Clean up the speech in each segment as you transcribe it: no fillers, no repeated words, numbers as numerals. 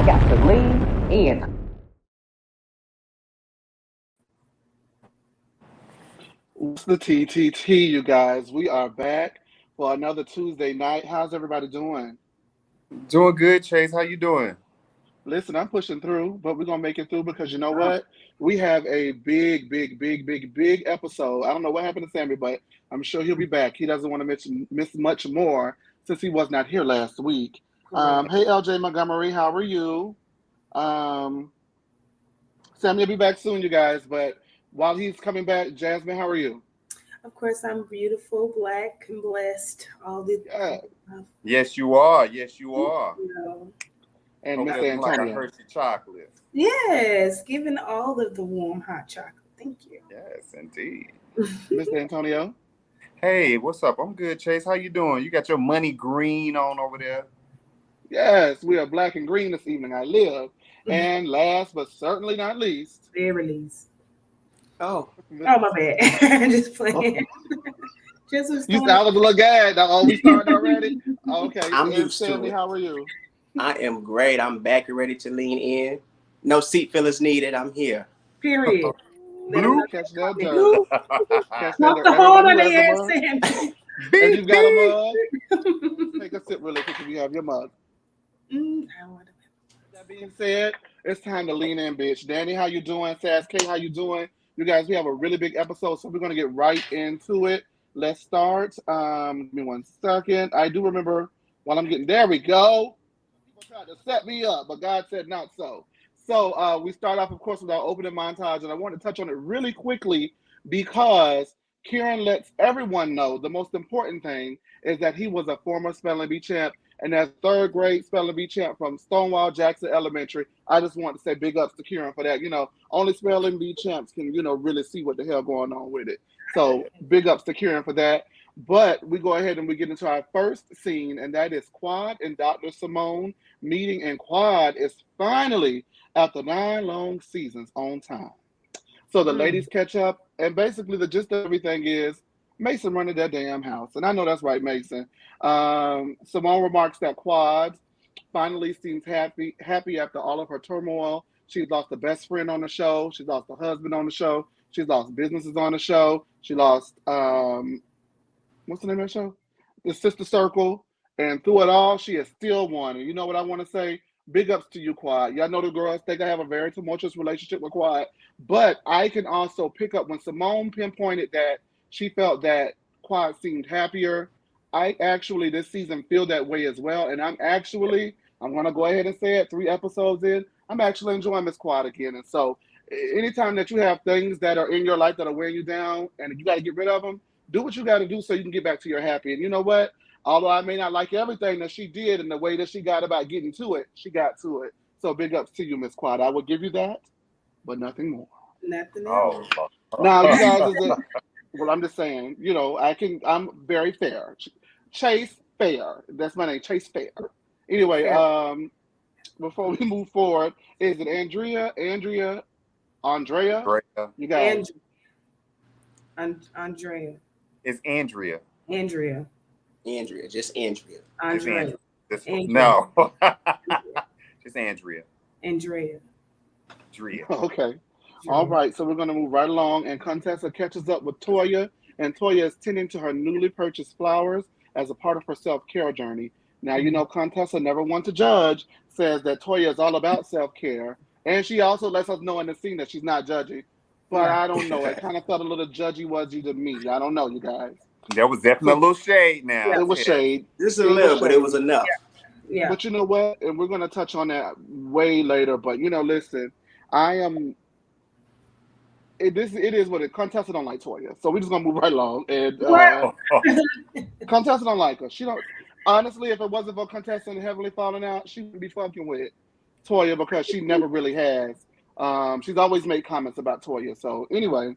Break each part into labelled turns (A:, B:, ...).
A: I got to lean in.
B: What's the TTT, you guys? We are back for another Tuesday night. How's everybody doing?
C: Doing good, Chase. How you doing?
B: Listen, I'm pushing through, but we're gonna make it through because you know what? We have a big episode. I don't know what happened to Sammy, but I'm sure he'll be back. He doesn't want to miss much more since he was not here last week. Hey, LJ Montgomery, how are you? Um, Sammy will be back soon, you guys. But while he's coming back, Jasmine, how are you?
D: Of course, I'm beautiful, black, and blessed. All the
C: Yes, you are. Yes, you are.
B: And Mr.
C: Antonio. Like a
B: Antonio.
C: Hershey chocolate.
D: Yes, giving all of the warm hot chocolate. Thank you.
C: Yes, indeed.
B: Mr. Antonio.
C: Hey, what's up? I'm good, Chase. How you doing? You got your money green on over there?
B: Yes, we are black and green this evening. I live. And last but certainly not least.
D: Very least.
B: Oh,
D: my bad. Just playing.
B: You sound a little gag. Oh, we started already? Okay.
E: I'm used to
B: Sammy,
E: it.
B: how are you?
E: I am great. I'm back and ready to lean in. No seat fillers needed. I'm here.
D: Period.
B: Blue. Catch that dirt. Catch
D: Not
B: that
D: the
B: dirt.
D: horn on the air, Sammy.
B: And you've got a mug. Take a sip really quick if you have your mug. That being said, it's time to lean in, bitch. Danny, how you doing? Sass K, how you doing? You guys, we have a really big episode, so we're going to get right into it. Let's start. Give me 1 second. I do remember while I'm getting there we go. People tried to set me up, but God said not so. So we start off, of course, with our opening montage, and I want to touch on it really quickly because Kieran lets everyone know the most important thing is that he was a former spelling bee champ, and as third grade spelling bee champ from Stonewall Jackson Elementary. I just want to say big ups to Kieran for that. You know, only spelling bee champs can, really see what the hell going on with it. So big ups to Kieran for that. But we go ahead and we get into our first scene, and that is Quad and Dr. Simone meeting, and Quad is finally, after 9 long seasons, on time. So the ladies catch up, and basically the gist of everything is Mason running that damn house. And I know that's right, Mason. Simone remarks that Quad finally seems happy after all of her turmoil. She's lost a best friend on the show. She's lost a husband on the show. She's lost businesses on the show. She lost, what's the name of the show? The Sister Circle. And through it all, she is still one. And you know what I want to say? Big ups to you, Quad. Y'all know the girls think I have a very tumultuous relationship with Quad. But I can also pick up when Simone pinpointed that she felt that Quad seemed happier. I actually, this season, feel that way as well. And I'm going to go ahead and say it, 3 episodes in, I'm actually enjoying Miss Quad again. And so anytime that you have things that are in your life that are wearing you down and you got to get rid of them, do what you got to do so you can get back to your happy. And you know what? Although I may not like everything that she did and the way that she got about getting to it, she got to it. So big ups to you, Miss Quad. I will give you that, but nothing more.
D: Nothing else.
B: Now, you guys, well, I'm just saying, I'm very fair. Chase Fair. That's my name, Chase Fair. Anyway, before we move forward, is it Andrea? You guys.
D: Andrea.
C: It's Andrea.
E: Just Andrea.
D: Andrea.
C: No. Just Andrea.
D: Andrea.
B: Okay. All right, so we're going to move right along, and Contessa catches up with Toya, and Toya is tending to her newly purchased flowers as a part of her self-care journey. Now, Contessa, never one to judge, says that Toya is all about self-care, and she also lets us know in the scene that she's not judgy. But I don't know. It kind of felt a little judgy-wudgy to me. I don't know, you guys.
C: There was definitely a little shade now.
B: It was shade.
E: Just a little, but it was enough.
D: Yeah.
B: But you know what? And we're going to touch on that way later. But, listen, it is what it. Contessa don't like Toya, so we're just gonna move right along. And Contessa don't like her. She don't. Honestly, if it wasn't for Contessa and Heavenly falling out, she would be fucking with Toya because she never really has. She's always made comments about Toya. So anyway,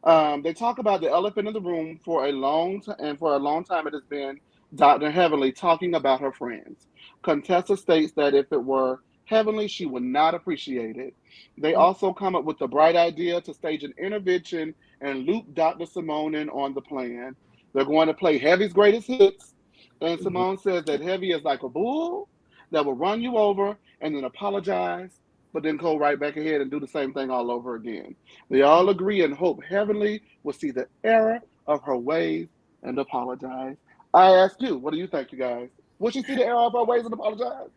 B: they talk about the elephant in the room for a long time, and for a long time it has been Dr. Heavenly talking about her friends. Contessa states that if it were Heavenly, she would not appreciate it. They also come up with the bright idea to stage an intervention and loop Dr. Simone in on the plan. They're going to play Heavy's greatest hits, and Simone says that Heavy is like a bull, that will run you over and then apologize, but then go right back ahead and do the same thing all over again. They all agree and hope heavenly will see the error of her ways and apologize. I ask you, what do you think, you guys? Would she see the error of her ways and apologize?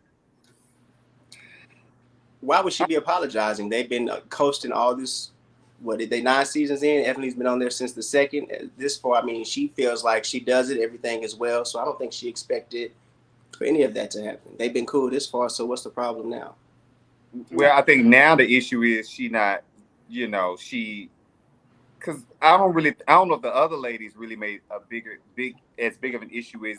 E: Why would she be apologizing? They've been coasting all this. What did they 9 seasons in? Ephley's been on there since the second. This far, I mean, she feels like she does it. Everything is well. So I don't think she expected for any of that to happen. They've been cool this far. So what's the problem now?
C: Well, I think now the issue is she not, because I don't know if the other ladies really made as big of an issue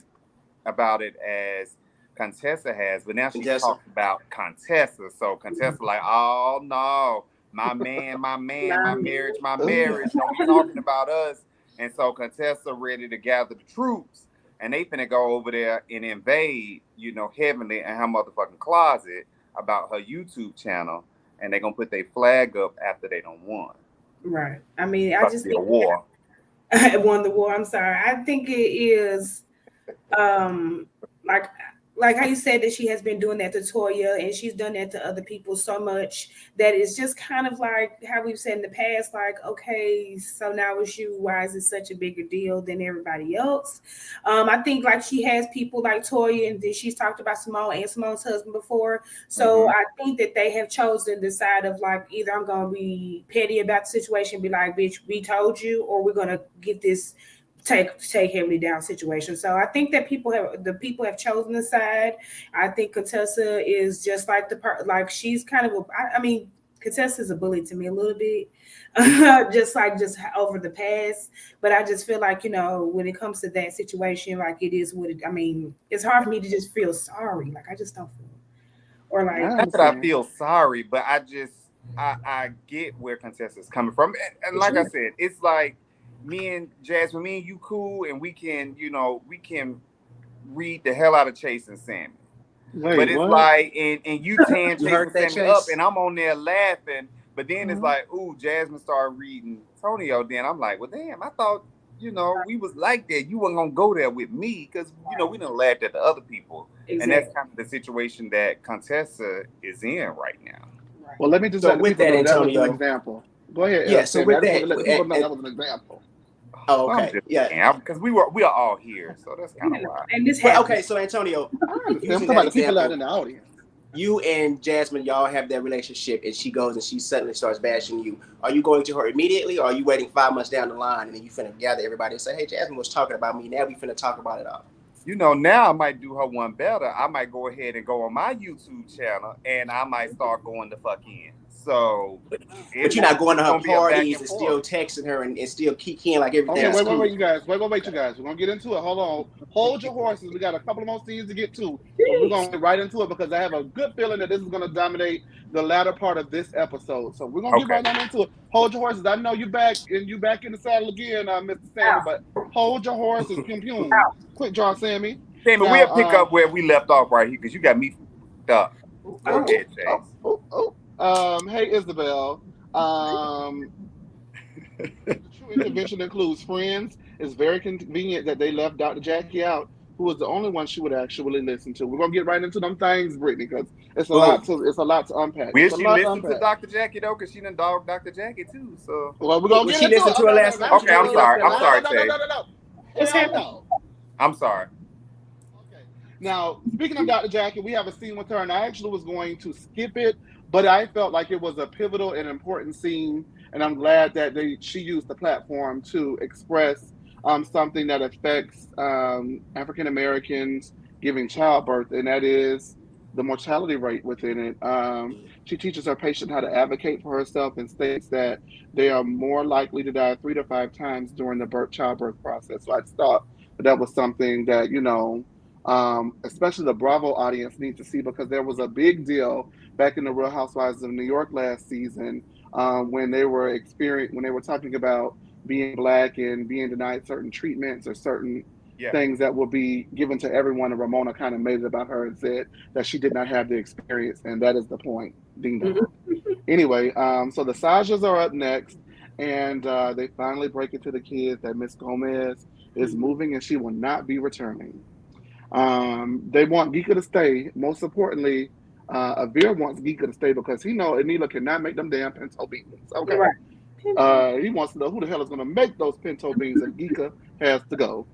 C: about it as Contessa has, but now she talks about Contessa. So Contessa like, oh no, my marriage. Don't be talking about us. And so Contessa ready to gather the troops, and they finna go over there and invade, Heavenly and her motherfucking closet about her YouTube channel, and they're gonna put their flag up after they don't won.
D: Right. I mean, I just think
C: a war.
D: Won the war. I'm sorry. I think it is like how you said that she has been doing that to Toya, and she's done that to other people so much that it's just kind of like how we've said in the past, like, okay, so now it's you. Why is it such a bigger deal than everybody else? I think like she has people like Toya, and then she's talked about Simone and Simone's husband before. So I think that they have chosen the side of like, either I'm going to be petty about the situation, be like, bitch, we told you, or we're going to get this take Heavenly down situation. So I think that people have chosen the side. I think Contessa is just like she's kind of I mean, Contessa is a bully to me a little bit, just over the past. But I just feel like, when it comes to that situation, like it is what it. I mean, it's hard for me to just feel sorry. Like I just don't feel, or like
C: not that I feel sorry, but I get where Contessa's coming from, and like I said, it's like. Me and Jasmine, me and you cool, and we can read the hell out of Chase and Sammy.
B: Wait,
C: but it's
B: what?
C: like, and you tan Chase and Sammy up, and I'm on there laughing. But then it's like, ooh, Jasmine started reading Antonio. Then I'm like, well, damn, I thought, we was like that. You weren't gonna go there with me because we done laughed at the other people, and that's kind of the situation that Contessa is in right now.
B: Well, let me just
E: with that, Antonio,
B: that was an example. Go ahead.
E: Yeah. So with that,
B: that was an example.
E: Oh, okay.
C: Yeah, because we are all here, so that's kind of why.
D: And this
E: okay, so Antonio,
B: using that example, out in the audience.
E: You and Jasmine, y'all have that relationship, and she goes and she suddenly starts bashing you. Are you going to her immediately, or are you waiting 5 months down the line and then you finna gather everybody and say, "Hey, Jasmine was talking about me. Now we finna talk about it all."
C: Now I might do her one better. I might go ahead and go on my YouTube channel, and I might start going the fuck in. So,
E: but you're not going to her parties and still texting her and still kicking like everything.
B: Okay, wait, you guys. Wait, you guys. We're gonna get into it. Hold on. Hold your horses. We got a couple of more scenes to get to. But we're gonna get right into it because I have a good feeling that this is gonna dominate the latter part of this episode. So we're gonna get right on into it. Hold your horses. I know you back in the saddle again, Mr. Sammy. But hold your horses. Quick draw, Sammy.
C: Sammy, we'll pick up where we left off right here because you got me fucked up. Go ahead, Chase.
B: Hey, Isabel. The true intervention includes friends. It's very convenient that they left Dr. Jackie out, who was the only one she would actually listen to. We're gonna get right into them things, Brittany, because it's a lot to unpack.
C: Will she listen to Dr. Jackie though? Because she done dogged Dr. Jackie too. So
B: well, we're gonna get into it.
E: To her last night.
C: Okay, I'm sorry, Chase.
B: No.
C: I'm sorry.
B: Okay. Now, speaking of Dr. Jackie, we have a scene with her, and I actually was going to skip it. But I felt like it was a pivotal and important scene, and I'm glad that she used the platform to express something that affects African Americans giving childbirth, and that is the mortality rate within it. She teaches her patient how to advocate for herself and states that they are more likely to die 3 to 5 times during the childbirth process. So I thought that was something that, especially the Bravo audience needs to see, because there was a big deal back in the Real Housewives of New York last season when they were talking about being Black and being denied certain treatments or certain things that will be given to everyone. And Ramona kind of made it about her and said that she did not have the experience, and that is the point. Ding dong. Anyway, so the Sajas are up next, and they finally break it to the kids that Miss Gomez is moving and she will not be returning. They want Geeka to stay. Most importantly, Avir wants Geeka to stay because he know Anila cannot make them damn pinto beans. Okay.
D: Right.
B: He wants to know who the hell is going to make those pinto beans if Geeka has to go.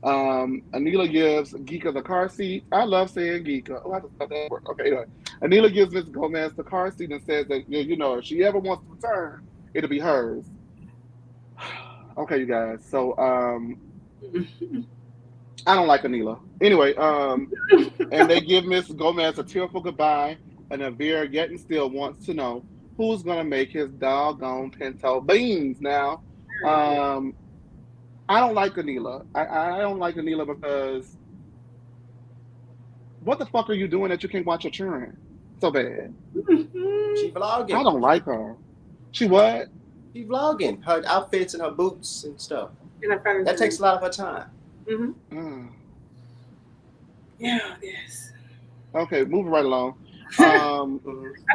B: Anila gives Geeka the car seat. I love saying Geeka. Oh, I just thought that worked. Okay, anyway. Anila gives Miss Gomez the car seat and says that, you know, if she ever wants to return, it'll be hers. Okay, you guys. So, I don't like Anila. Anyway, and they give Miss Gomez a tearful goodbye, and Avir yet and still wants to know who's gonna make his doggone pinto beans now. Um, I don't like Anila. I don't like Anila because what the fuck are you doing that you can't watch your children so bad?
E: She vlogging.
B: I don't like her. She what?
E: She vlogging her outfits and her boots and stuff. That takes a lot of her time.
D: Yeah, yes.
B: Okay, moving right along.
D: I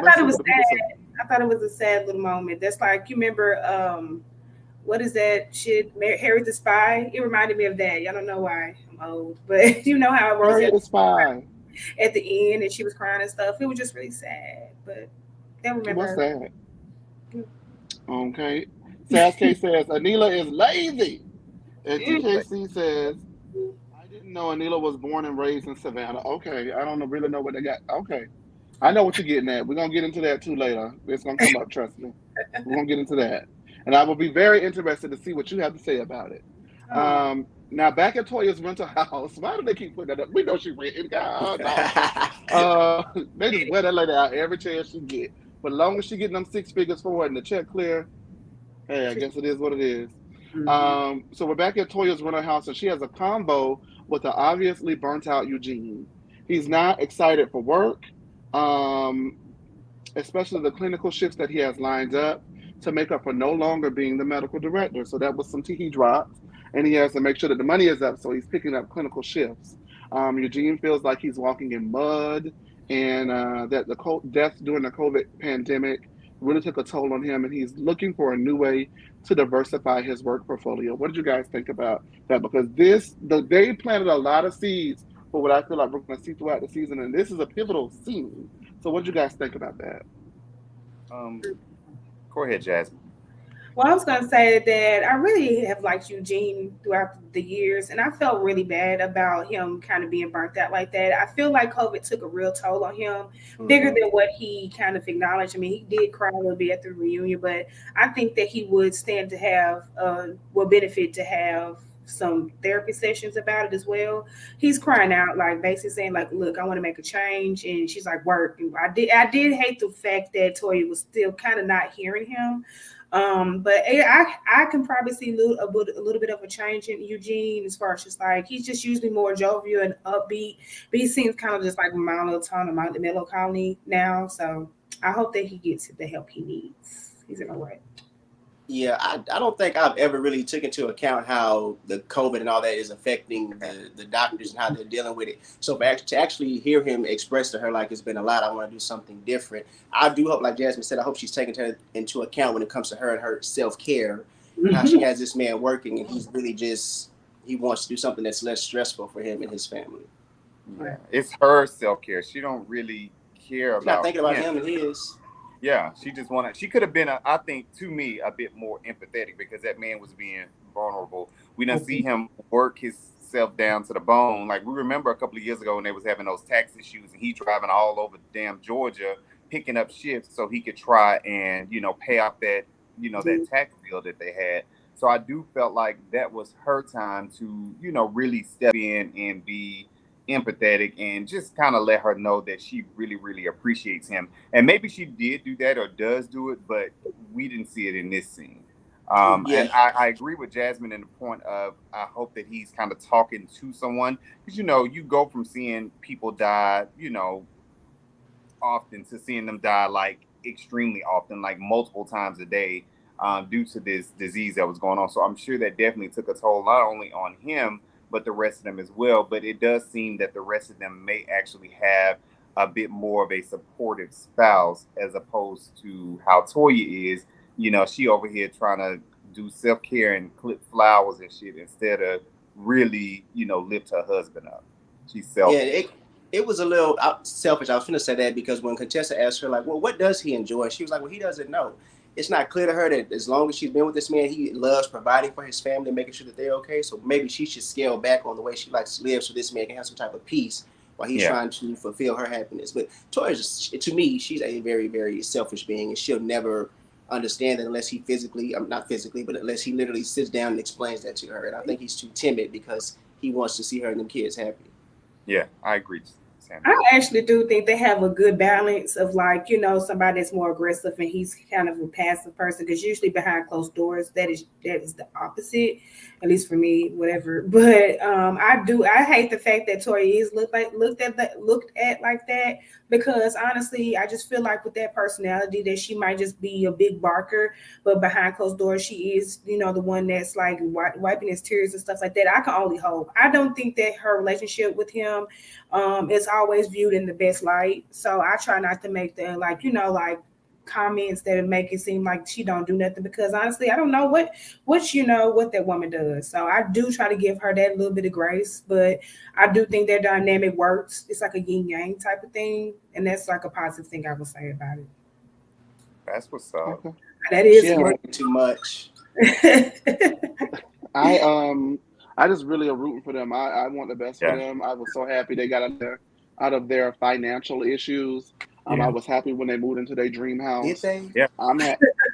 D: thought it was sad. I thought it was a sad little moment. That's like, you remember, what is that shit? Harry the Spy? It reminded me of that. Y'all don't know why I'm old, but you know how it was
B: Harry the Spy
D: at the end, and she was crying and stuff. It was just really sad. But I remember.
B: What's that? Okay. Sasuke says Anila is lazy. And TKC says, I didn't know Anila was born and raised in Savannah. Okay, I don't really know what they got. Okay. I know what you're getting at. We're going to get into that too later. It's going to come up, trust me. We're going to get into that. And I will be very interested to see what you have to say about it. Now, back at Toya's rental house, why do they keep putting that up? We know she renting. God, they just wear that lady out every chance she get. But as long as she getting them 6 figures for it and the check clear, hey, I guess it is what it is. So we're back at Toya's rental house, and she has a combo with an obviously burnt out Eugene. He's not excited for work, especially the clinical shifts that he has lined up to make up for no longer being the medical director. So that was some tea he dropped, and he has to make sure that the money is up, so he's picking up clinical shifts. Eugene feels like he's walking in mud, and that the deaths during the COVID pandemic really took a toll on him, and he's looking for a new way to diversify his work portfolio. What did you guys think about that? Because they planted a lot of seeds for what I feel like we're going to see throughout the season, and this is a pivotal scene. So what did you guys think about that?
C: Go ahead, Jasmine.
D: Well, I was going to say that I really have liked Eugene throughout the years, and I felt really bad about him kind of being burnt out like that. I feel like COVID took a real toll on him, bigger than what he kind of acknowledged. I mean, he did cry a little bit at the reunion, but I think that he would stand to have, benefit to have some therapy sessions about it as well. He's crying out, like basically saying, like, look, I want to make a change. And she's like, work. And I did hate the fact that Toya was still kind of not hearing him. But I can probably see a little bit of a change in Eugene as far as just like he's just usually more jovial and upbeat, but he seems kind of just like melancholy now. So I hope that he gets the help he needs. He's in the right.
E: Yeah, I don't think I've ever really took into account how the COVID and all that is affecting the doctors and how they're dealing with it. So to actually hear him express to her like it's been a lot, I want to do something different. I do hope, like Jasmine said, I hope she's taking her into account when it comes to her and her self-care. How she has this man working and he's really he wants to do something that's less stressful for him and his family.
C: Yeah, it's her self-care. She don't really care about.
E: Not thinking about him and his.
C: Yeah, she could have been, I think, to me, a bit more empathetic because that man was being vulnerable. We didn't see him work himself down to the bone. Like, we remember a couple of years ago when they was having those tax issues and he driving all over damn Georgia, picking up shifts so he could try and, pay off that, that tax bill that they had. So I do felt like that was her time to, really step in and be empathetic and just kind of let her know that she really, really appreciates him. And maybe she did do that or does do it, but we didn't see it in this scene. And I agree with Jasmine in the point of I hope that he's kind of talking to someone because, you go from seeing people die, often to seeing them die like extremely often, like multiple times a day due to this disease that was going on. So I'm sure that definitely took a toll not only on him, but the rest of them as well. But it does seem that the rest of them may actually have a bit more of a supportive spouse as opposed to how Toya is. She over here trying to do self-care and clip flowers and shit instead of really, lift her husband up. She's selfish.
E: Yeah, it was a little selfish. I was going to say that because when Contessa asked her, like, well, what does he enjoy? She was like, well, he doesn't know. It's not clear to her that as long as she's been with this man, he loves providing for his family, making sure that they're okay. So maybe she should scale back on the way she likes to live so this man can have some type of peace while he's trying to fulfill her happiness. But Toya, to me, she's a very, very selfish being, and she'll never understand that unless he physically, not physically, but unless he literally sits down and explains that to her. And I think he's too timid because he wants to see her and them kids happy.
C: Yeah, I agree.
D: I actually do think they have a good balance of like, somebody that's more aggressive and he's kind of a passive person, because usually behind closed doors that is the opposite, at least for me, whatever. But I hate the fact that Toya is looked at like that, because honestly I just feel like with that personality that she might just be a big barker, but behind closed doors she is the one that's like wiping his tears and stuff like that. I can only hope. I don't think that her relationship with him is always viewed in the best light, so I try not to make the like comments that make it seem like she don't do nothing, because honestly I don't know what that woman does. So I do try to give her that little bit of grace, but I do think their dynamic works. It's like a yin yang type of thing, and that's like a positive thing I would say about it.
C: That's what's up.
D: Okay. That is
E: too much.
B: I just really are rooting for them. I want the best for them. I was so happy they got out of their financial issues. I was happy when they moved into their dream house.
E: Did they?
C: Yeah.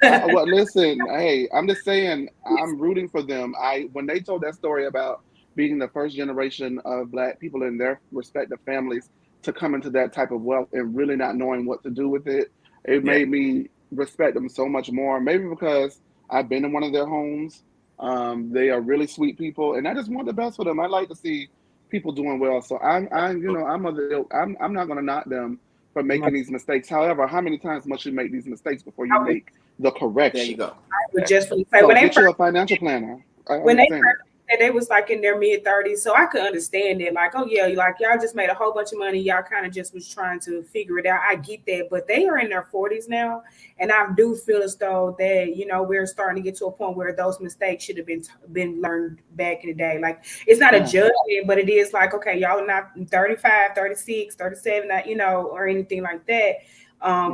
B: Well, listen, hey, I'm just saying, I'm rooting for them. When they told that story about being the first generation of Black people in their respective families to come into that type of wealth and really not knowing what to do with it, it made me respect them so much more. Maybe because I've been in one of their homes. They are really sweet people, and I just want the best for them. I like to see people doing well. So I'm not going to knock them for making these mistakes. However, how many times must you make these mistakes before you make the correction?
E: There you go.
D: I would just say,
B: so get you a financial planner.
D: When they was like in their mid-30s, so I could understand it. Like, oh yeah, like y'all just made a whole bunch of money. Y'all kind of just was trying to figure it out. I get that, but they are in their 40s now, and I do feel as though that we're starting to get to a point where those mistakes should have been learned back in the day. Like, it's not a judgment, but it is like, okay, y'all are not 35, 36, 37, or anything like that.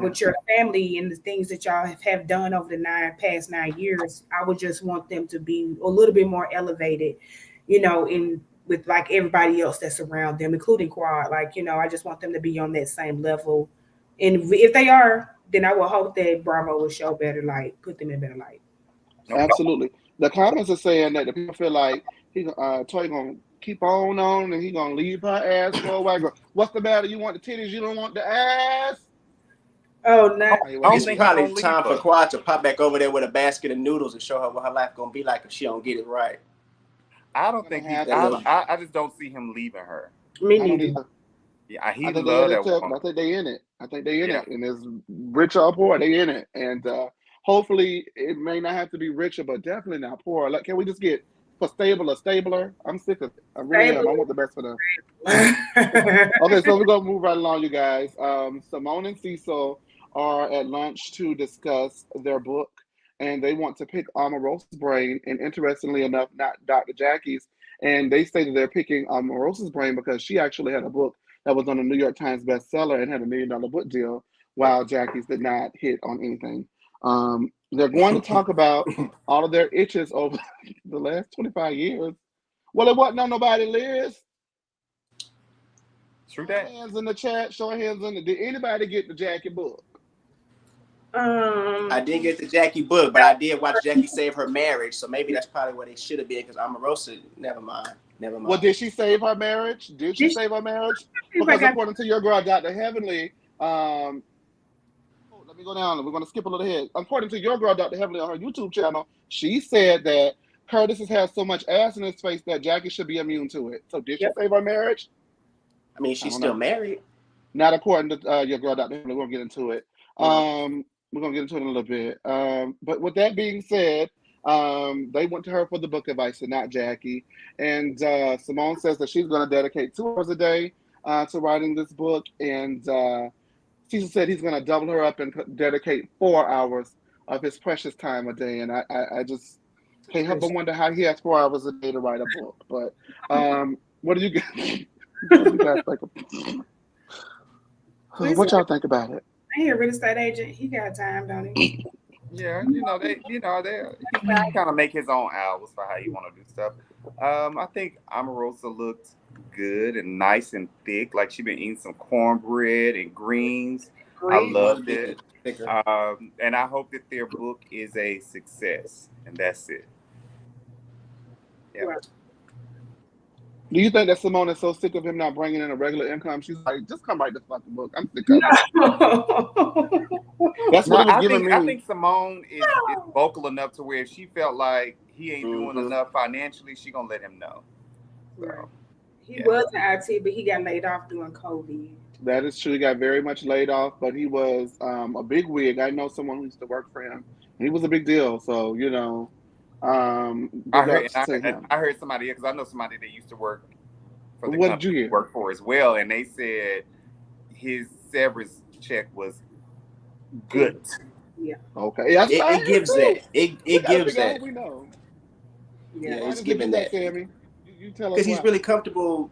D: With your family and the things that y'all have done over the past 9 years, I would just want them to be a little bit more elevated, with like everybody else that's around them, including Quad. Like, I just want them to be on that same level. And if they are, then I will hope that Bravo will show better light, put them in better light.
B: Absolutely. The comments are saying that the people feel like Toya gonna keep on and he gonna leave her ass for a while. What's the matter? You want the titties, you don't want the ass?
D: Oh no!
E: It's probably time for Quad to pop back over there with a basket of noodles and show her what her life gonna be like if she don't get it right.
C: I don't think I just don't see him leaving her.
D: Me neither.
C: Yeah, he loved that woman.
B: I think they in it. And it's rich or poor, they in it. And hopefully it may not have to be richer, but definitely not poor. Like, can we just get for stable a stabler? I'm sick of it. I really am. I want the best for them. Okay, so we're gonna move right along, you guys. Simone and Cecil are at lunch to discuss their book, and they want to pick Omarosa's brain, and interestingly enough, not Dr. Jackie's. And they say that they're picking Omarosa's brain because she actually had a book that was on a New York Times bestseller and had $1 million book deal, while Jackie's did not hit on anything. They're going to talk about all of their itches over the last 25 years. Well, it wasn't on nobody, Liz.
C: True that.
B: Show hands in the chat. Show hands in the. Did anybody get the Jackie book?
E: I didn't get the Jackie book, but I did watch Jackie save her marriage, so maybe that's probably what they should have been. Because Omarosa, never mind.
B: Well, did she save her marriage? Did she save her marriage? Because according to your girl, Dr. Heavenly, let me go down. We're going to skip a little ahead. According to your girl, Dr. Heavenly, on her YouTube channel, she said that Curtis has had so much ass in his face that Jackie should be immune to it. So did she save her marriage?
E: I mean, she's still married.
B: Not according to your girl, Dr. Heavenly. We're going to get into it. We're going to get into it in a little bit. But with that being said, they went to her for the book advice and not Jackie. And Simone says that she's going to dedicate 2 hours a day to writing this book. And Cecil said he's going to double her up and dedicate 4 hours of his precious time a day. And I just can't help but wonder how he has 4 hours a day to write a book. But what do you get? You guys think what y'all think about it?
D: I hear real estate agent. He got time, don't he?
C: Yeah, he kind of make his own hours for how he want to do stuff. I think Omarosa looked good and nice and thick, like she been eating some cornbread and greens. I loved it. And I hope that their book is a success, and that's it. Yeah.
D: Right.
B: Do you think that Simone is so sick of him not bringing in a regular income? She's like, just come write this fucking book. I'm sick of it. That's what it was giving me.
C: I think Simone is vocal enough to where if she felt like he ain't doing enough financially, she gonna let him know. So,
D: he was in IT, but he got laid off during COVID.
B: That is true. He got very much laid off, but he was a big wig. I know someone who used to work for him. He was a big deal. So, you know,
C: I heard somebody, because I know somebody that used to work for the company he worked for as well, and they said his severance check was good.
B: Yeah. Okay. Yeah,
E: it gives that. It gives that.
B: We know.
E: Yeah, it's giving that.
B: Sammy? You tell us.
E: Because he's really comfortable.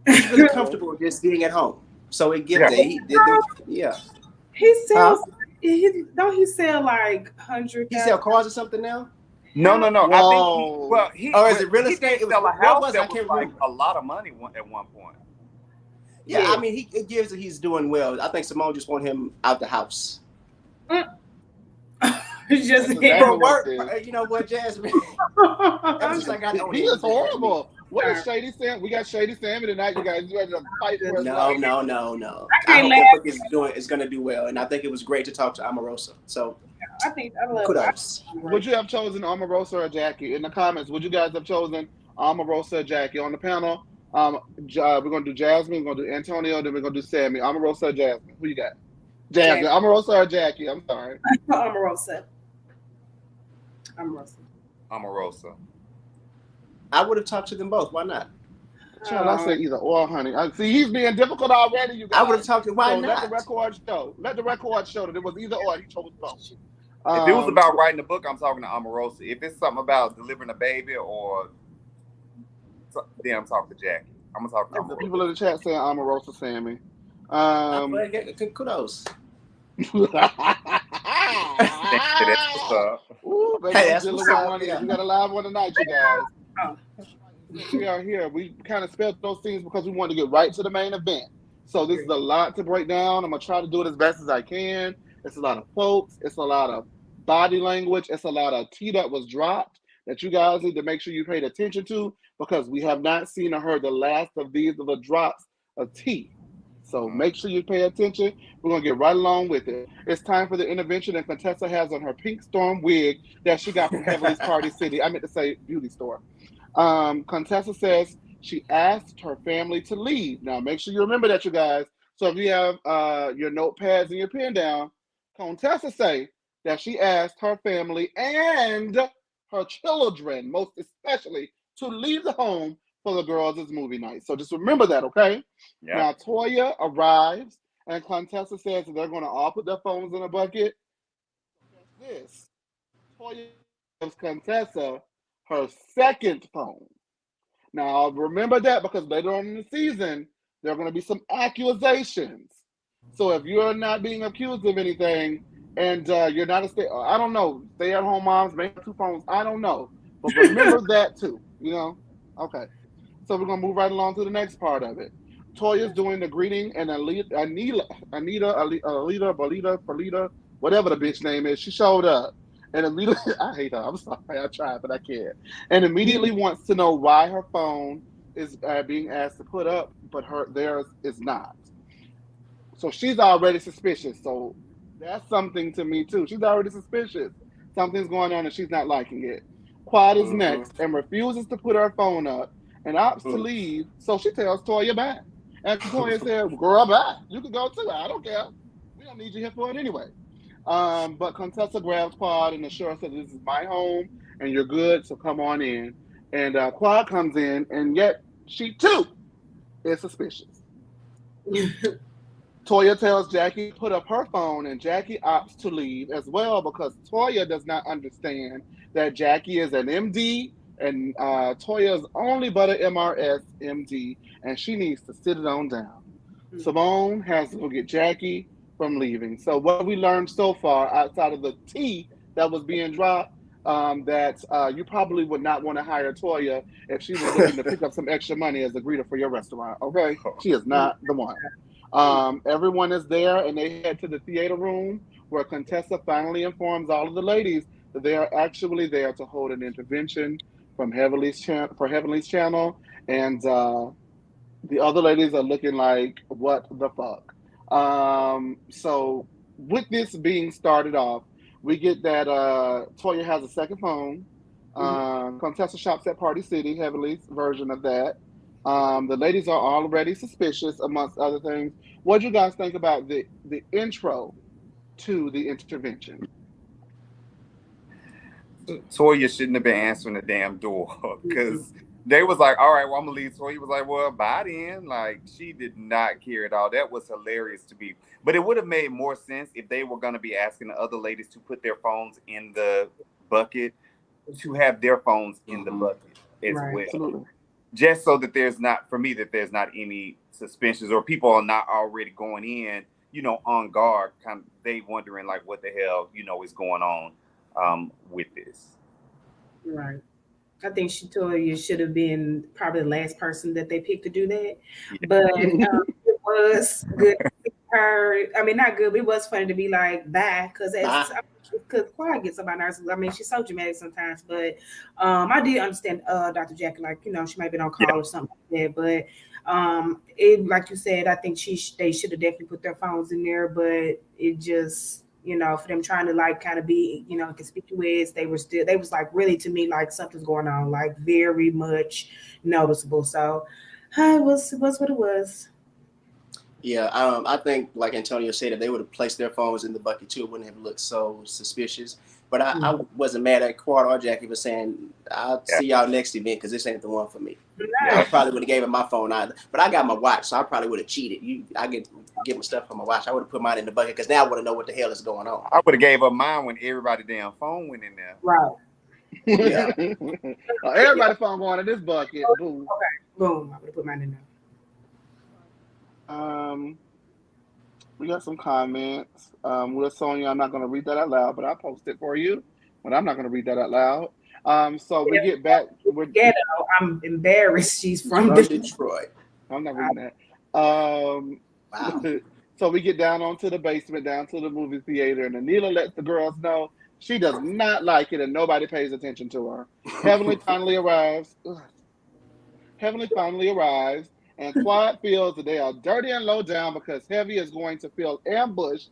E: He's really comfortable just being at home. So it gives that.
D: He sells. Don't he sell like 100?
E: He sell cars or something now?
C: No.
B: Whoa.
C: I think
E: is it real estate?
C: It was a house that was like a lot of money at one point.
E: Yeah, I mean, it gives that he's doing well. I think Simone just want him out the house.
D: Just
E: for work. You know what, Jasmine?
B: He is horrible. What is Shady Sam? We got Shady Sammy tonight. You guys ready to fight for us?
E: No. I hope that book is going to do well, and I think it was great to talk to Omarosa. So
D: I love
E: kudos.
B: Would you have chosen Omarosa or Jackie? In the comments, would you guys have chosen Omarosa or Jackie? On the panel, we're going to do Jasmine, we're going to do Antonio, then we're going to do Sammy. Omarosa or Jasmine? Who you got? Jasmine. Omarosa or Jackie? I'm sorry.
D: Omarosa.
E: I would have talked to them both. Why not?
B: Child, I say either or, honey. See, he's being difficult already. You guys.
E: I would have talked to why not?
B: Let the record show that it was either or. He chose both.
C: If it was about writing a book, I'm talking to Omarosa. If it's something about delivering a baby then I'm talking to Jackie. I'm gonna talk to Omarosa.
B: The people in the chat saying Omarosa, Sammy.
E: Kudos.
C: That's what's up.
B: Ooh, baby,
E: hey, that's what's up.
B: We got a live one tonight, you guys. We are here. We kind of spelled those things because we wanted to get right to the main event. So this is a lot to break down. I'm going to try to do it as best as I can. It's a lot of quotes. It's a lot of body language. It's a lot of tea that was dropped that you guys need to make sure you paid attention to because we have not seen or heard the last of these of the drops of tea. So make sure you pay attention. We're going to get right along with it. It's time for the intervention that Contessa has on her Pink Storm wig that she got from Heavenly's Party City. I meant to say beauty store. Contessa says she asked her family to leave. Now, make sure you remember that, you guys. So if you have your notepads and your pen down, Contessa say that she asked her family and her children, most especially, to leave the home for the girls' movie night. So just remember that, okay? Yeah. Now, Toya arrives, and Contessa says that they're going to all put their phones in a bucket. This. Toya gives Contessa her second phone. Now, remember that because later on in the season, there are going to be some accusations. So if you're not being accused of anything and you're not I don't know, stay-at-home moms, may have two phones, I don't know. But remember that too, you know? Okay. So we're going to move right along to the next part of it. Toya's doing the greeting, and Anita, whatever the bitch name is, she showed up. And immediately, I hate her. I'm sorry, I tried, but I can't. And immediately wants to know why her phone is being asked to put up, but theirs is not. So she's already suspicious. So that's something to me too. She's already suspicious. Something's going on and she's not liking it. Quad is next and refuses to put her phone up and opts to leave. So she tells Toya back. And Toya said, girl, bye. You can go too. I don't care. We don't need you here for it anyway. But Contessa grabs Quad and assures her this is my home and you're good, so come on in. And Quad comes in, and yet she too is suspicious. Toya tells Jackie to put up her phone, and Jackie opts to leave as well because Toya does not understand that Jackie is an MD And Toya's only but an MRS MD, and she needs to sit it on down. Simone has to go get Jackie from leaving. So what we learned so far, outside of the tea that was being dropped, that you probably would not want to hire Toya if she was looking to pick up some extra money as a greeter for your restaurant. Okay, she is not the one. Everyone is there, and they head to the theater room where Contessa finally informs all of the ladies that they are actually there to hold an intervention from Heavenly's channel, and the other ladies are looking like, what the fuck? So with this being started off, we get that Toya has a second phone. Contessa shops at Party City, Heavenly's version of that. The ladies are already suspicious, amongst other things. What do you guys think about the intro to the intervention?
C: Toya shouldn't have been answering the damn door because they was like, all right, well, I'm gonna leave. Toya was like, well, bye then. Like, she did not care at all. That was hilarious to me. But it would have made more sense if they were gonna be asking the other ladies to put their phones in the bucket, to have their phones in the bucket as well.
B: Absolutely.
C: Just so that there's not any suspensions, or people are not already going in, on guard, kind of, they wondering like what the hell, is going on with this.
D: Right. I think Toya should have been probably the last person that they picked to do that. Yeah. But it was good to see her. I mean, not good, but it was funny to be like, bye, because Quiet gets on my nerves. I mean, she's so dramatic sometimes, but I did understand Dr. Jackie, like, she might have been on call or something like that, but it, like you said, I think they should have definitely put their phones in there, but it just, for them trying to like kind of be, conspicuous, they was like really, to me, like something's going on, like very much noticeable. So it was what it was.
E: Yeah, I think, like Antonio said, if they would have placed their phones in the bucket too, it wouldn't have looked so suspicious. But I wasn't mad at Quad or Jackie for saying, I'll see y'all next event because this ain't the one for me. Yeah. I probably would have gave him my phone either. But I got my watch, so I probably would have cheated. I get my stuff from my watch. I would have put mine in the bucket because now I want to know what the hell is going on.
C: I would have gave up mine when everybody's damn phone went in there.
D: Right.
B: Yeah. Everybody's phone going in this bucket. Boom.
D: Okay. Boom. I would have put mine in there.
B: We got some comments. With Sonia, I'm not going to read that out loud, but I'll post it for you. But I'm not going to read that out loud. So we get back.
D: I'm embarrassed. She's from
E: Detroit.
B: I'm not reading that. Wow. So we get down onto the basement, down to the movie theater, and Anila lets the girls know she does not like it, and nobody pays attention to her. Heavenly finally arrives. And Quad feels that they are dirty and low down because Heavy is going to feel ambushed,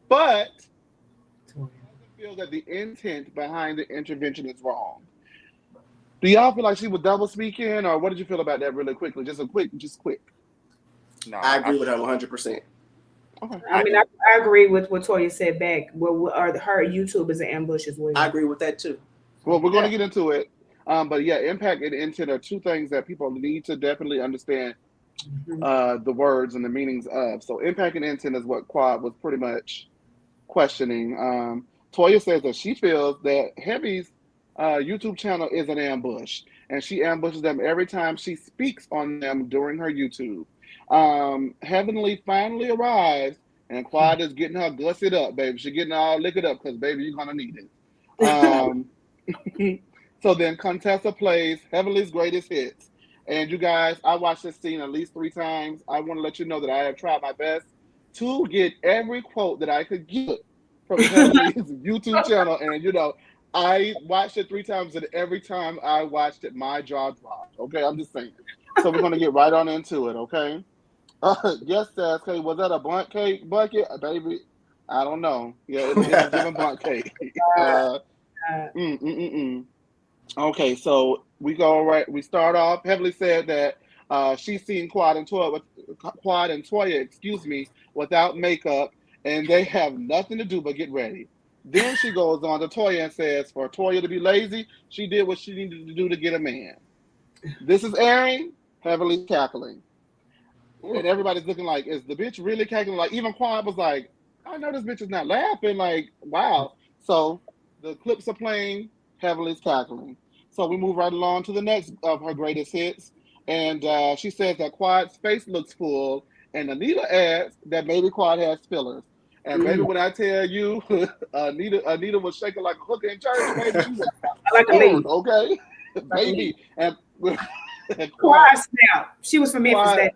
B: but feels that the intent behind the intervention is wrong. Do y'all feel like she was double speaking, or what did you feel about that really quickly? Just quick.
E: No, I agree with her 100%.
B: Okay.
D: I mean, I agree with what Toya said back. Her YouTube is an ambush as well.
E: I agree with that too.
B: Well, we're going to get into it. But yeah, impact and intent are two things that people need to definitely understand. The words and the meanings of. So impact and intent is what Quad was pretty much questioning. Toya says that she feels that Heavy's YouTube channel is an ambush, and she ambushes them every time she speaks on them during her YouTube. Heavenly finally arrives, and Quad is getting her gussied up, baby. She's getting all liquored up because, baby, you're gonna need it. So then Contessa plays Heavenly's greatest hits. And you guys, I watched this scene at least 3 times. I want to let you know that I have tried my best to get every quote that I could get from Heavenly's YouTube channel. And, I watched it 3 times, and every time I watched it, my jaw dropped. Okay, I'm just saying. So we're going to get right on into it, okay? Yes, Sasuke, was that a blunt cake bucket? Baby, I don't know. Yeah, it's a different blunt cake. Okay, so we start off. Heavenly said that she's seen Quad and Toya, without makeup, and they have nothing to do but get ready. Then she goes on to Toya and says, for Toya to be lazy, she did what she needed to do to get a man. This is airing. Heavenly cackling, and everybody's looking like, is the bitch really cackling? Like, even Quad was like, I know this bitch is not laughing. Like, wow. So the clips are playing. Heavenly's cackling. So we move right along to the next of her greatest hits. And she says that Quad's face looks full. And Anita adds that maybe Quad has fillers. And baby, when I tell you, Anita was shaking like a hooker in church, baby. She was
D: like a lead.
B: okay?
D: Like
B: Baby. And
D: Quad snap. She was from Memphis.
B: Quad,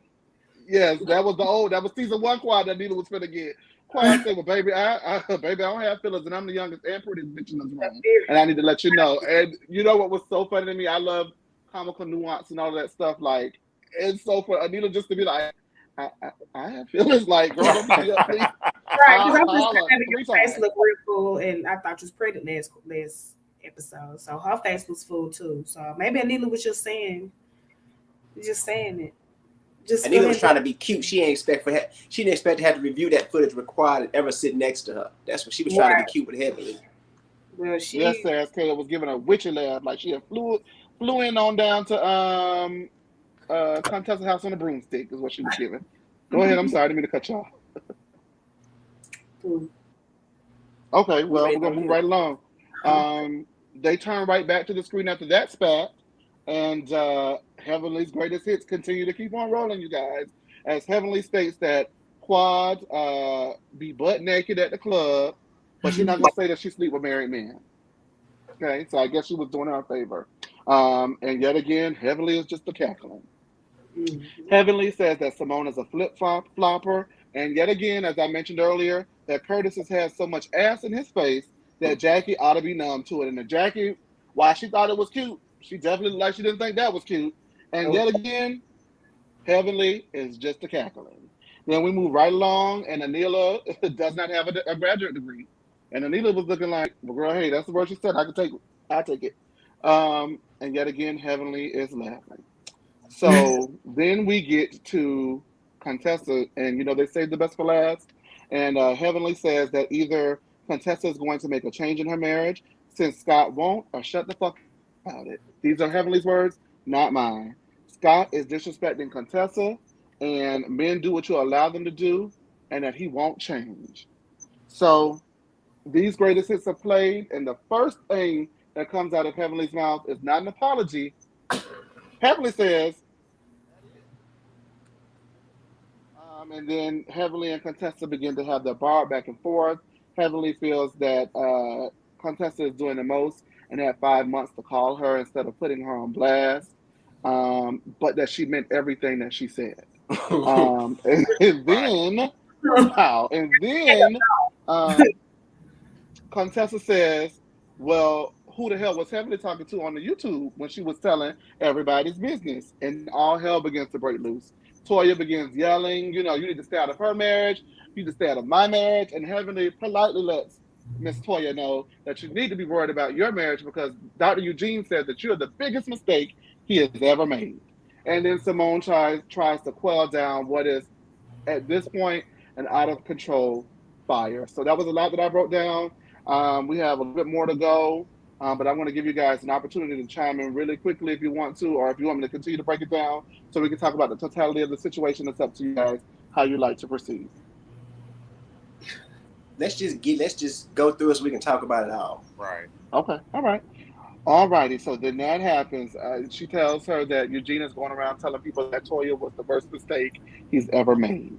B: yes, that was season 1 Quad that Anita was finna get. Quad said, well, baby, I don't have fillers, and I'm the youngest and prettiest bitch in this room. And I need to let you know. And you know what was so funny to me? I love comical nuance and all of that stuff. Like, it's so funny. Anita just to be like, I have feelings, like, girl, don't be up, please.
D: Right, because I'm just having your face look real full, and I thought you was pregnant last episode. So her face was full too. So maybe Anita was just saying it.
E: Anita was trying to be cute. She didn't expect to have to review that footage required and ever sit next to her. That's what she was trying to be cute with Heavenly.
D: Well,
B: yes, Sarah Kayla was giving a witchy laugh, like she had flew in on down to Contessa's house on a broomstick is what she was giving. Go ahead, I'm sorry, I didn't mean to cut you off. Okay, well, we're gonna move right along. They turn right back to the screen after that spat, and Heavenly's greatest hits continue to keep on rolling, you guys. As Heavenly states that Quad be butt naked at the club, but she's not gonna say that she sleep with married men. Okay, so I guess she was doing her a favor. And yet again, Heavenly is just a cackling. Heavenly says that Simone is a flip-flopper, and yet again, as I mentioned earlier, that Curtis has had so much ass in his face that Jackie ought to be numb to it. And that Jackie, while she thought it was cute, she definitely like she didn't think that was cute. And yet again, Heavenly is just a cackling. Then we move right along, and Anila does not have a graduate degree. And Anila was looking like, well, girl, hey, that's the word she said. I can take it. I'll take it. And yet again, Heavenly is laughing. So then we get to Contessa, and you know they saved the best for last. And Heavenly says that either Contessa is going to make a change in her marriage, since Scott won't, or shut the fuck about it. These are Heavenly's words, not mine. Scott is disrespecting Contessa, and men do what you allow them to do, and that he won't change. So these greatest hits are played, and the first thing that comes out of Heavenly's mouth is not an apology. Heavenly says, and then Heavenly and Contessa begin to have their bar back and forth. Heavenly feels that Contessa is doing the most and had 5 months to call her instead of putting her on blast, but that she meant everything that she said. And then, wow, and then Contessa says, well, who the hell was Heavenly talking to on the YouTube when she was telling everybody's business? And all hell begins to break loose. Toya begins yelling, you know, you need to stay out of her marriage, you need to stay out of my marriage, and Heavenly politely lets Miss Toya know that you need to be worried about your marriage because Dr. Eugene said that you're the biggest mistake he has ever made. And then Simone tries to quell down what is, at this point, an out-of-control fire. So that was a lot that I wrote down. We have a bit more to go, but I want to give you guys an opportunity to chime in really quickly if you want to, or if you want me to continue to break it down so we can talk about the totality of the situation. It's up to you guys how you like to proceed.
E: Let's just go through it so we can talk about it all.
C: Right.
B: Okay. All right. All righty. So then that happens. She tells her that Eugene is going around telling people that Toya was the worst mistake he's ever made.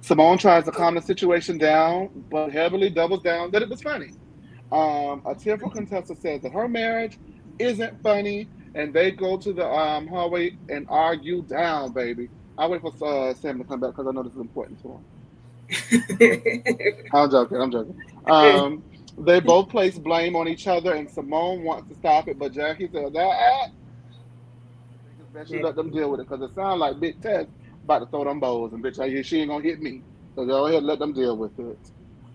B: Simone tries to calm the situation down, but Heavenly doubles down that it was funny. A tearful Contessa says that her marriage isn't funny, and they go to the hallway and argue down, baby. I'll wait for Sam to come back because I know this is important to him. I'm joking. They both place blame on each other, and Simone wants to stop it, but Jackie says that it's best you let them deal with it because it sounds like Big Tess about to throw them bows, and bitch, she ain't gonna hit me. So go ahead and let them deal with it.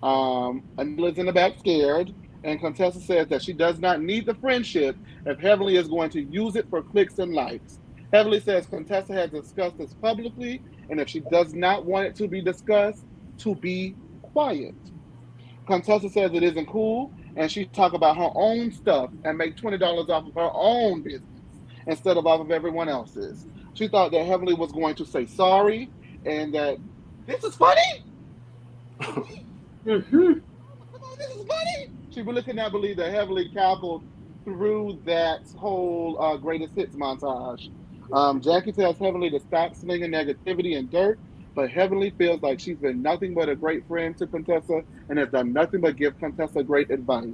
B: Anila's in the back scared, and Contessa says that she does not need the friendship if Heavenly is going to use it for clicks and likes. Heavenly says Contessa has discussed this publicly, and if she does not want it to be discussed, to be quiet. Contessa says it isn't cool, and she talk about her own stuff and make $20 off of her own business instead of off of everyone else's. She thought that Heavenly was going to say sorry and that this is funny.
D: Mm-hmm.
B: Come on, this is funny. She really could not believe that Heavenly cackled through that whole greatest hits montage. Jackie tells Heavenly to stop slinging negativity and dirt, but Heavenly feels like she's been nothing but a great friend to Contessa and has done nothing but give Contessa great advice.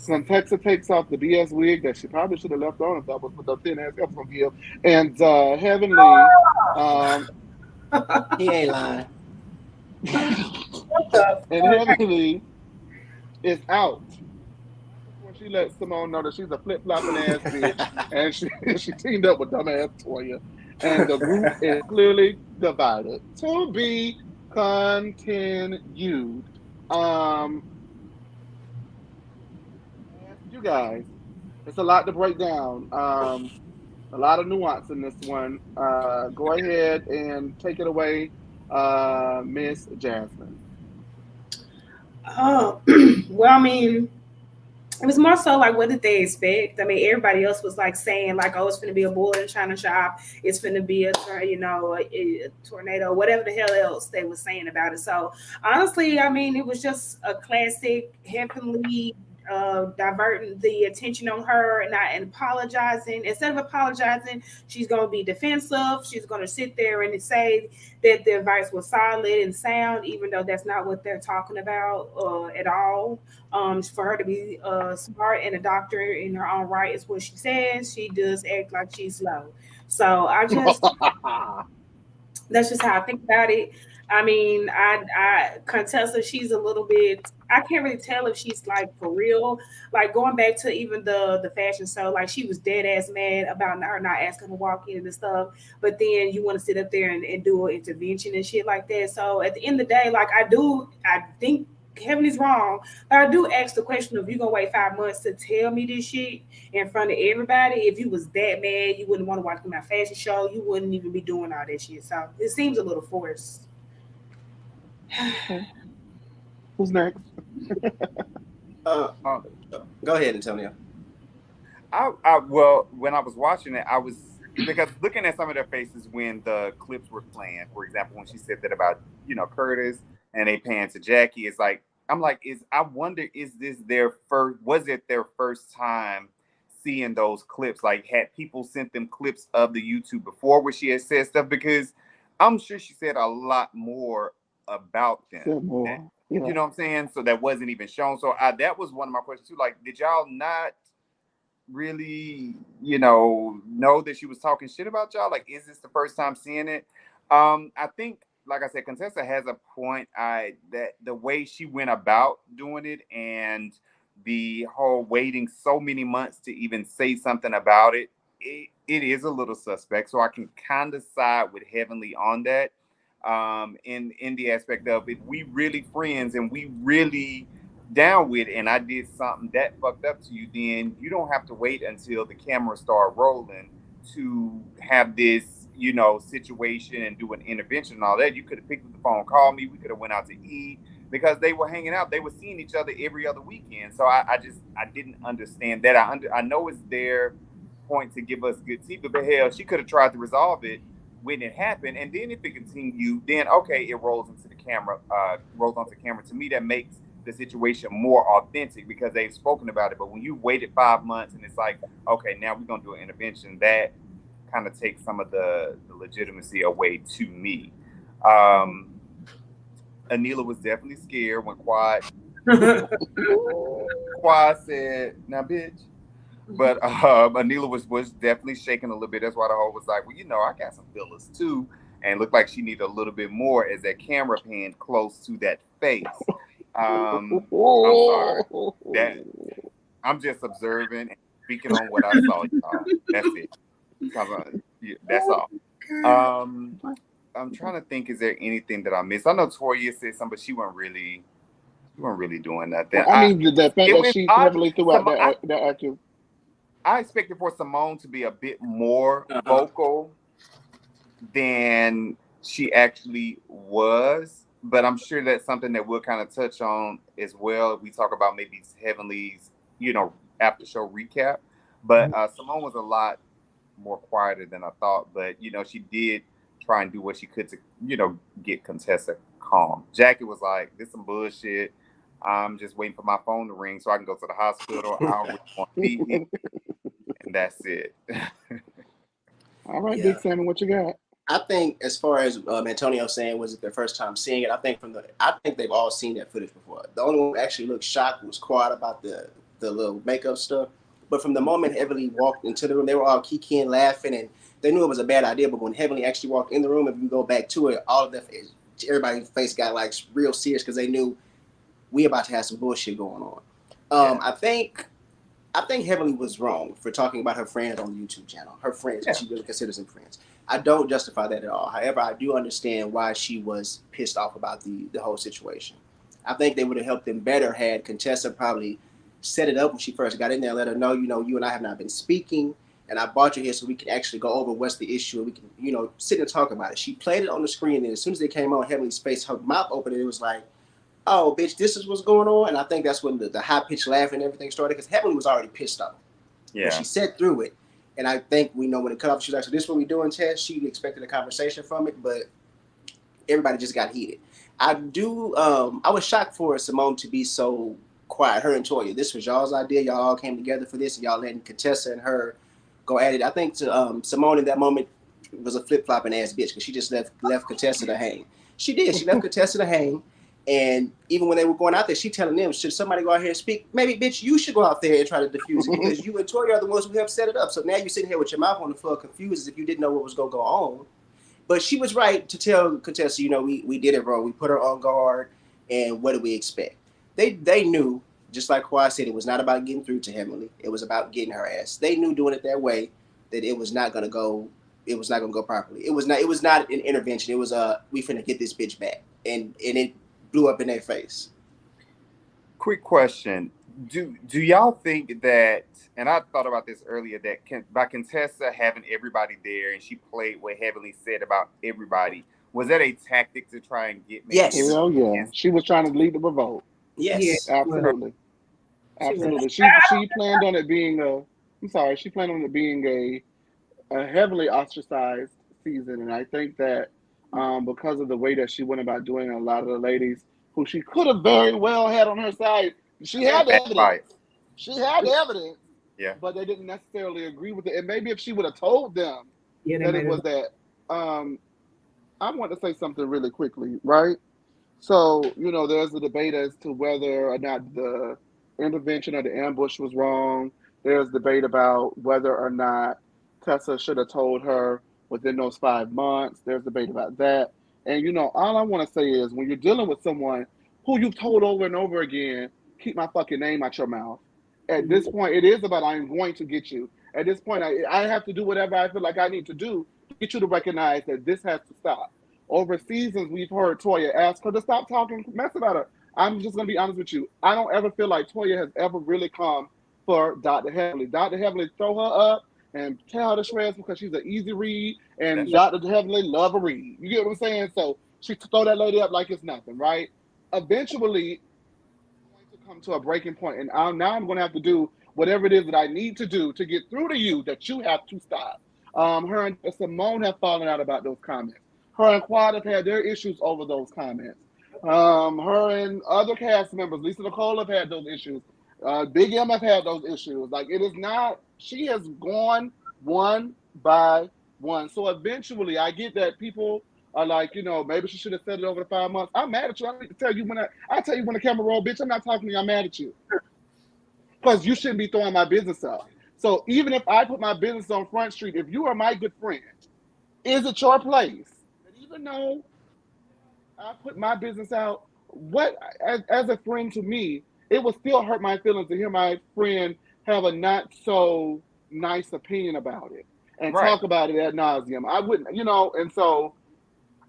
B: Contessa takes off the BS wig that she probably should have left on if that was what the thin ass was gonna give. And Heavenly, um,
E: He ain't lying.
D: What the
B: and Heavenly is out before she lets Simone know that she's a flip flopping ass bitch, and she teamed up with dumbass Toya, and the group is clearly divided. To be continued. Um, you guys, it's a lot to break down. A lot of nuance in this one. Go ahead and take it away, Miss Jasmine.
D: Oh, well, I mean, it was more so like, what did they expect? I mean, everybody else was like saying like, oh, it's going to be a bull in a china shop. It's going to be a tornado, whatever the hell else they were saying about it. So honestly, I mean, it was just a classic heavenly diverting the attention on her and apologizing. Instead of apologizing, she's going to be defensive. She's going to sit there and say that the advice was solid and sound, even though that's not what they're talking about at all. For her to be smart and a doctor in her own right is what she says. She does act like she's slow. So that's just how I think about it. I mean, Contessa, she's a little bit. I can't really tell if she's like for real. Like going back to even the fashion show, like she was dead ass mad about her not asking to walk in and stuff. But then you want to sit up there and do an intervention and shit like that. So at the end of the day, like I think Heavenly's wrong. But I do ask the question of you gonna wait 5 months to tell me this shit in front of everybody. If you was that mad, you wouldn't want to watch my fashion show. You wouldn't even be doing all that shit. So it seems a little forced.
B: Okay. Who's next?
E: Uh,
C: Uh,
E: Go ahead, Antonio.
C: well, when I was watching it, I was because looking at some of their faces when the clips were playing. For example, when she said that about Curtis and they pan to Jackie, it's like I'm like, I wonder is this their first? Was it their first time seeing those clips? Like, had people sent them clips of the YouTube before where she had said stuff? Because I'm sure she said a lot more about them.
B: Say more.
C: You
B: Yeah.
C: know what I'm saying? So that wasn't even shown. So that was one of my questions too. Like, did y'all not really, know that she was talking shit about y'all? Like, is this the first time seeing it? I think, like I said, Contessa has a point. That the way she went about doing it and the whole waiting so many months to even say something about it is a little suspect. So I can kind of side with Heavenly on that. In the aspect of if we really friends and we really down with and I did something that fucked up to you, then you don't have to wait until the cameras start rolling to have this, situation and do an intervention and all that. You could have picked up the phone, called me, we could have went out to eat because they were hanging out. They were seeing each other every other weekend. So I didn't understand that. I know it's their point to give us good TV, but hell, she could have tried to resolve it when it happened, and then if it continued, then okay, it rolls into the camera, rolls onto camera. To me, that makes the situation more authentic because they've spoken about it. But when you waited 5 months and it's like, okay, now we're gonna do an intervention, that kind of takes some of the legitimacy away to me. Anila was definitely scared when Quad said, "Now, bitch." But Anila was definitely shaking a little bit. That's why the whole was like, well, I got some fillers too. And it looked like she needed a little bit more as that camera panned close to that face. I'm sorry. That I'm just observing and speaking on what I saw, y'all. That's it. That's all. I'm trying to think, is there anything that I missed? I know Toya said something, but she wasn't really doing nothing.
B: Well, I mean, the fact
C: It
B: that
C: was
B: she
C: odd.
B: heavily threw out that active.
C: I expected for Simone to be a bit more vocal than she actually was, but I'm sure that's something that we'll kind of touch on as well if we talk about maybe Heavenly's, after show recap. But Simone was a lot more quieter than I thought, but she did try and do what she could to, get Contessa calm. Jackie was like, "This some bullshit. I'm just waiting for my phone to ring so I can go to the hospital. I don't really want to be here, and that's it.
B: All right,
E: Yeah.
B: Big Sammy, what you got?
E: I think as far as Antonio saying, was it their first time seeing it? I think they've all seen that footage before. The only one who actually looked shocked was Quad about the little makeup stuff. But from the moment Heavenly walked into the room, they were all kikiing, laughing, and they knew it was a bad idea. But when Heavenly actually walked in the room, if you go back to it, everybody's face got like real serious because they knew we about to have some bullshit going on. I think Heavenly was wrong for talking about her friends on the YouTube channel. Her friends, and she really considers them friends. I don't justify that at all. However, I do understand why she was pissed off about the whole situation. I think they would have helped them better had Contessa probably set it up when she first got in there and let her know, you and I have not been speaking, and I brought you here so we can actually go over what's the issue and we can, sit and talk about it. She played it on the screen, and as soon as they came on Heavenly's face, her mouth opened, and it was like, oh, bitch, this is what's going on. And I think that's when the high-pitched laughing and everything started, because Heavenly was already pissed off.
C: Yeah.
E: But she sat through it. And I think we know when it cut off, she was like, so this is what we doing, Tess? She expected a conversation from it, but everybody just got heated. I was shocked for Simone to be so quiet, her and Toya. This was y'all's idea. Y'all all came together for this, and y'all letting Contessa and her go at it. I think Simone in that moment was a flip-flopping ass bitch, because she just left Contessa to hang. She did. She left Contessa to hang. And even when they were going out there, she telling them, should somebody go out here and speak? Maybe, bitch, you should go out there and try to defuse it, because you and Toya are the ones who have set it up. So now you're sitting here with your mouth on the floor confused as if you didn't know what was going to go on. But she was right to tell Contessa, we did it wrong. We put her on guard, and what do we expect? They knew, just like Kawhi said, it was not about getting through to Heavenly. It was about getting her ass. They knew doing it that way that it was not going to go. It was not going to go properly. It was not an intervention. It was we finna get this bitch back, and it blew up in their face.
C: Quick question. Do y'all think that, and I thought about this earlier, that by Contessa having everybody there and she played what Heavenly said about everybody, was that a tactic to try and get
E: Yes.
B: Hell yeah. She was trying to lead the revolt.
E: Yes.
D: Yeah.
B: Absolutely. Absolutely. She planned on it being she planned on it being a heavily ostracized season. And I think that because of the way that she went about doing, a lot of the ladies who she could have very well had on her side, she had the evidence. She had the evidence.
C: Yeah.
B: But they didn't necessarily agree with it. And maybe if she would have told them that it was that, I want to say something really quickly, right? So, there's a debate as to whether or not the intervention or the ambush was wrong. There's debate about whether or not Tessa should have told her within those 5 months. There's debate about that. And, all I want to say is when you're dealing with someone who you've told over and over again, keep my fucking name out your mouth. At this point, it is about I'm going to get you. At this point, I have to do whatever I feel like I need to do to get you to recognize that this has to stop. Over seasons, we've heard Toya ask her to stop talking mess about her. I'm just going to be honest with you. I don't ever feel like Toya has ever really come for Dr. Heavenly. Dr. Heavenly throw her up and tell her to shreds because she's an easy read, and Dr. Heavenly love a read. You get what I'm saying? So she throw that lady up like it's nothing, right? Eventually, going to come to a breaking point, and now I'm going to have to do whatever it is that I need to do to get through to you that you have to stop. Her and Simone have fallen out about those comments. Her and Quad have had their issues over those comments. Her and other cast members, Lisa Nicole, have had those issues. Big M have had those issues. Like, it is not, she has gone one by one. So eventually, I get that people are like, maybe she should have said it over the 5 months. I'm mad at you. I need to tell you I tell you when the camera roll, bitch, I'm not talking to you. I'm mad at you. Because you shouldn't be throwing my business up. So even if I put my business on Front Street, if you are my good friend, is it your place? And even though I put my business out, as a friend to me, it would still hurt my feelings to hear my friend have a not so nice opinion about it and talk about it ad nauseum. I wouldn't, and so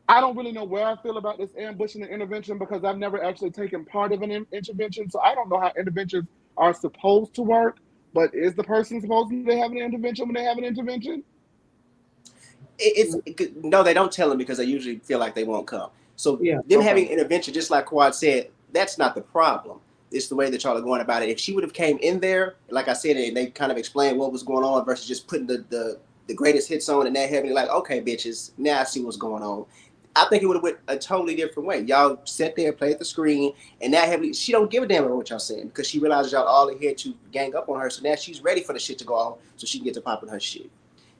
B: I don't really know where I feel about this ambush and the intervention because I've never actually taken part of an intervention. So I don't know how interventions are supposed to work, but is the person supposed to have an intervention when they have an intervention?
E: No, they don't tell them because they usually feel like they won't come. So them having intervention, just like Quad said, that's not the problem. It's the way that y'all are going about it. If she would have came in there, like I said, and they kind of explained what was going on versus just putting the greatest hits on and that heavily, like, okay, bitches, now I see what's going on. I think it would have went a totally different way. Y'all sat there, played the screen, and now Heavenly, she don't give a damn about what y'all saying because she realizes y'all all are here to gang up on her. So now she's ready for the shit to go off so she can get to popping her shit.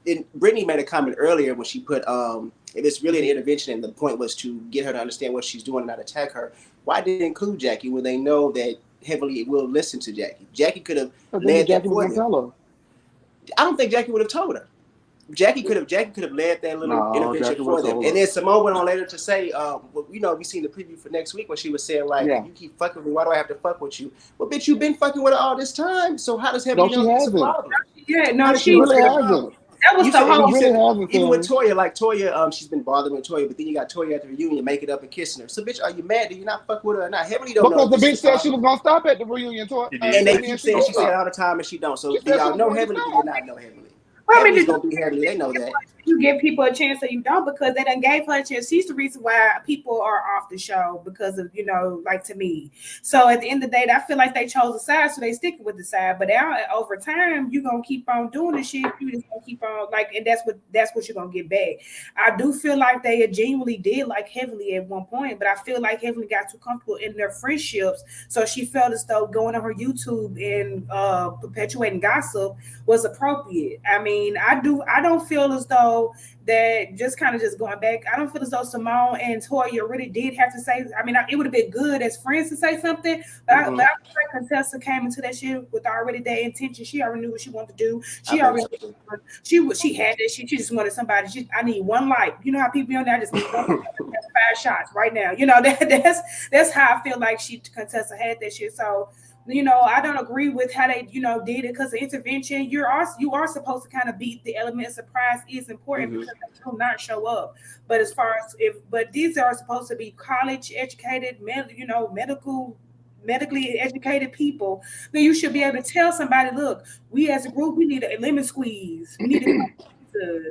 E: And Brittany made a comment earlier when she put, if it's really an intervention and the point was to get her to understand what she's doing and not attack her, why did they include Jackie when they know that Heavenly will listen to Jackie? Jackie could have led that for them. I don't think Jackie would have told her. Jackie could have led that little intervention for them. And then Simone went on later to say, we seen the preview for next week when she was saying, like, you keep fucking with me, why do I have to fuck with you? Well, bitch, you've been fucking with her all this time. So how does Heavenly know it's a problem?
D: Yeah, no, she
B: really hasn't.
D: That was the whole.
E: Even with Toya, like Toya, she's been bothering with Toya, but then you got Toya at the reunion making up and kissing her. So, bitch, are you mad? Do you not fuck with her or not? Heavenly don't know.
B: Because the bitch said she was gonna stop at the reunion, Toya.
E: And they keep saying she said all the time, and she don't. So, do y'all know Heavenly? Do you not know Heavenly? Heavenly's gonna be Heavenly. They know that.
D: You give people a chance, or you don't, because they done gave her a chance. She's the reason why people are off the show because of, like, to me. So at the end of the day, I feel like they chose a side, so they sticking with the side. But now over time, you're gonna keep on doing the shit. You just gonna keep on and that's what you're gonna get back. I do feel like they genuinely did like Heavenly at one point, but I feel like Heavenly got too comfortable in their friendships, so she felt as though going on her YouTube and perpetuating gossip was appropriate. I mean, I don't feel as though that just going back, I don't feel as though Simone and Toya really did have to say. I mean, it would have been good as friends to say something, but I feel like Contessa came into that shit with already their intention. She already knew what she wanted to do. She already she had that shit. She just wanted somebody. I need one light. You know how people on there, I just need 5 shots right now. That's how I feel like Contessa had that shit. So, I don't agree with how they, did it, because the intervention, you are supposed to kind of beat the element of surprise is important because they do not show up. But as far as but these are supposed to be college educated, medically educated people, then you should be able to tell somebody, look, we as a group, we need a lemon squeeze. We need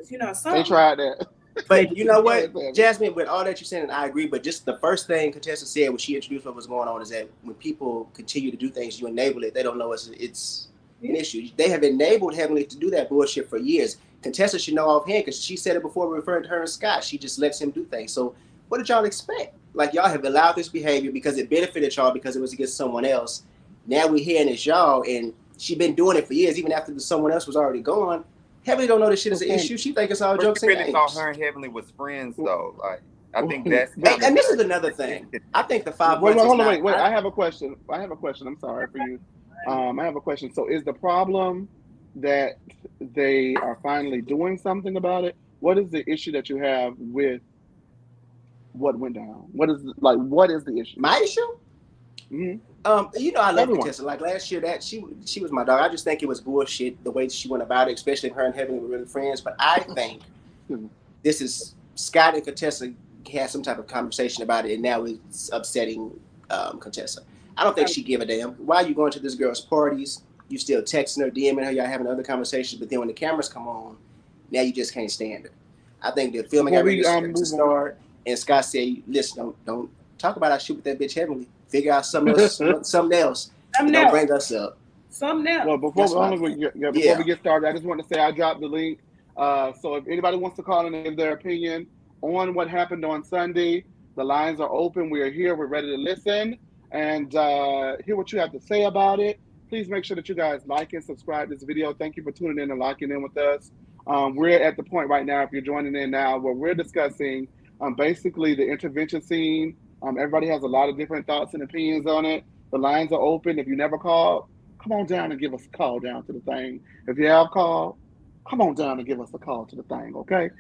D: something.
B: They tried that.
E: But you know what, Jasmine, with all that you're saying, I agree. But just the first thing Contessa said when she introduced what was going on is that when people continue to do things, you enable it. They don't know it's an issue. They have enabled Heavenly to do that bullshit for years. Contessa should know offhand because she said it before referring to her and Scott. She just lets him do things. So what did y'all expect? Like, y'all have allowed this behavior because it benefited y'all because it was against someone else. Now we're hearing it's y'all, and she been doing it for years, even after someone else was already gone. Heavenly don't know this shit is an issue. She think it's all jokes and games.
C: She thought her and Heavenly was friends, though. Like, I think that's.
E: And this is another thing. I think the 5
B: months. Wait. I have a question. I'm sorry for you. I have a question. So, is the problem that they are finally doing something about it? What is the issue that you have with what went down? What is the issue?
E: My issue? Mm-hmm. I love Contessa. Like last year, that she was my dog. I just think it was bullshit the way she went about it, especially if her and Heavenly were really friends. But I think this is Scott and Contessa had some type of conversation about it, and now it's upsetting Contessa. I don't think she give a damn. Why are you going to this girl's parties? You still texting her, DMing her, y'all having other conversations, but then when the cameras come on, now you just can't stand her. I think the filming got ready to start, and Scott said, "Listen, don't talk about our shit with that bitch Heavenly. Figure out something else. Don't bring us up.
D: Something else."
B: Well, before we get started, I just want to say I dropped the link. So if anybody wants to call in and give their opinion on what happened on Sunday, the lines are open. We are here. We're ready to listen and hear what you have to say about it. Please make sure that you guys like and subscribe this video. Thank you for tuning in and locking in with us. We're at the point right now, if you're joining in now, where we're discussing basically the intervention scene. Everybody has a lot of different thoughts and opinions on it. The lines are open. If you never called, come on down and give us a call down to the thing. If you have called, come on down and give us a call to the thing, okay?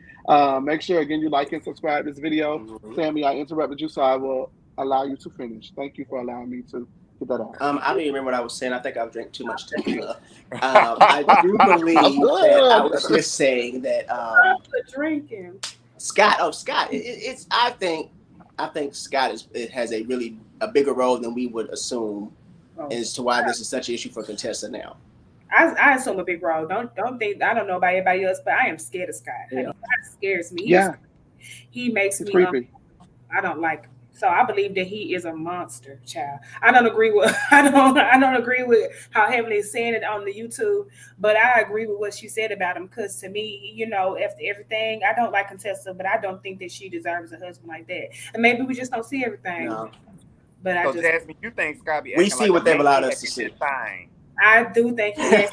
B: Make sure, again, you like and subscribe this video. Sammy, I interrupted you, so I will allow you to finish. Thank you for allowing me to get that out.
E: I don't even remember what I was saying. I think I've drank too much tequila. I do believe that I was just saying that
D: drinking.
E: Scott, I think Scott has a bigger role than we would assume as to why this is such an issue for Contessa now.
D: I assume a big role. Don't think, I don't know about everybody else, but I am scared of Scott. Yeah. Scott scares me. He makes me
B: creepy.
D: I don't like So I believe that he is a monster, child. I don't agree with I don't agree with how Heavenly is saying it on the YouTube, but I agree with what she said about him. Because to me, after everything, I don't like Contessa, but I don't think that she deserves a husband like that. And maybe we just don't see everything.
E: No.
D: But I
C: So
D: just
C: Jasmine, you think Scott be
E: We
C: acting
E: see
C: like
E: what
C: a
E: they've
C: man
E: allowed
C: at
E: us to
C: this
E: see.
C: time?
D: I do think he has.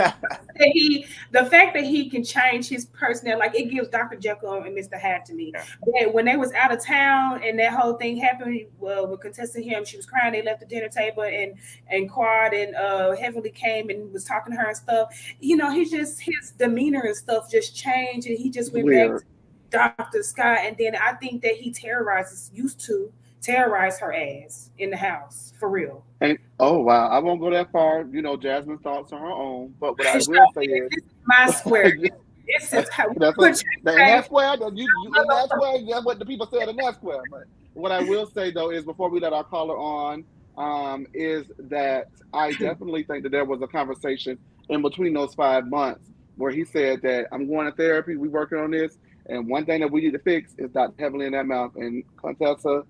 D: The fact that he can change his personality, like it gives Dr. Jekyll and Mr. Hyde to me.
C: Yeah.
D: But when they was out of town and that whole thing happened, well, with Contessa him, she was crying. They left the dinner table and Quad and Heavenly came and was talking to her and stuff. He just his demeanor and stuff just changed, and he just went back
B: Weird.
D: to Dr. Scott. And then I think that he used to terrorize her ass in the house for real.
B: And oh wow, I won't go that far. Jasmine's thoughts on her own. But what I
D: So,
B: will say is,
D: this is my square. This is how we
B: that's
D: put
B: in that square. You in that square. That's what the people said in that square. But what I will say though is, before we let our caller on, is that I definitely think that there was a conversation in between those 5 months where he said that I'm going to therapy. We working on this, and one thing that we need to fix is not heavily in that mouth. And Contessa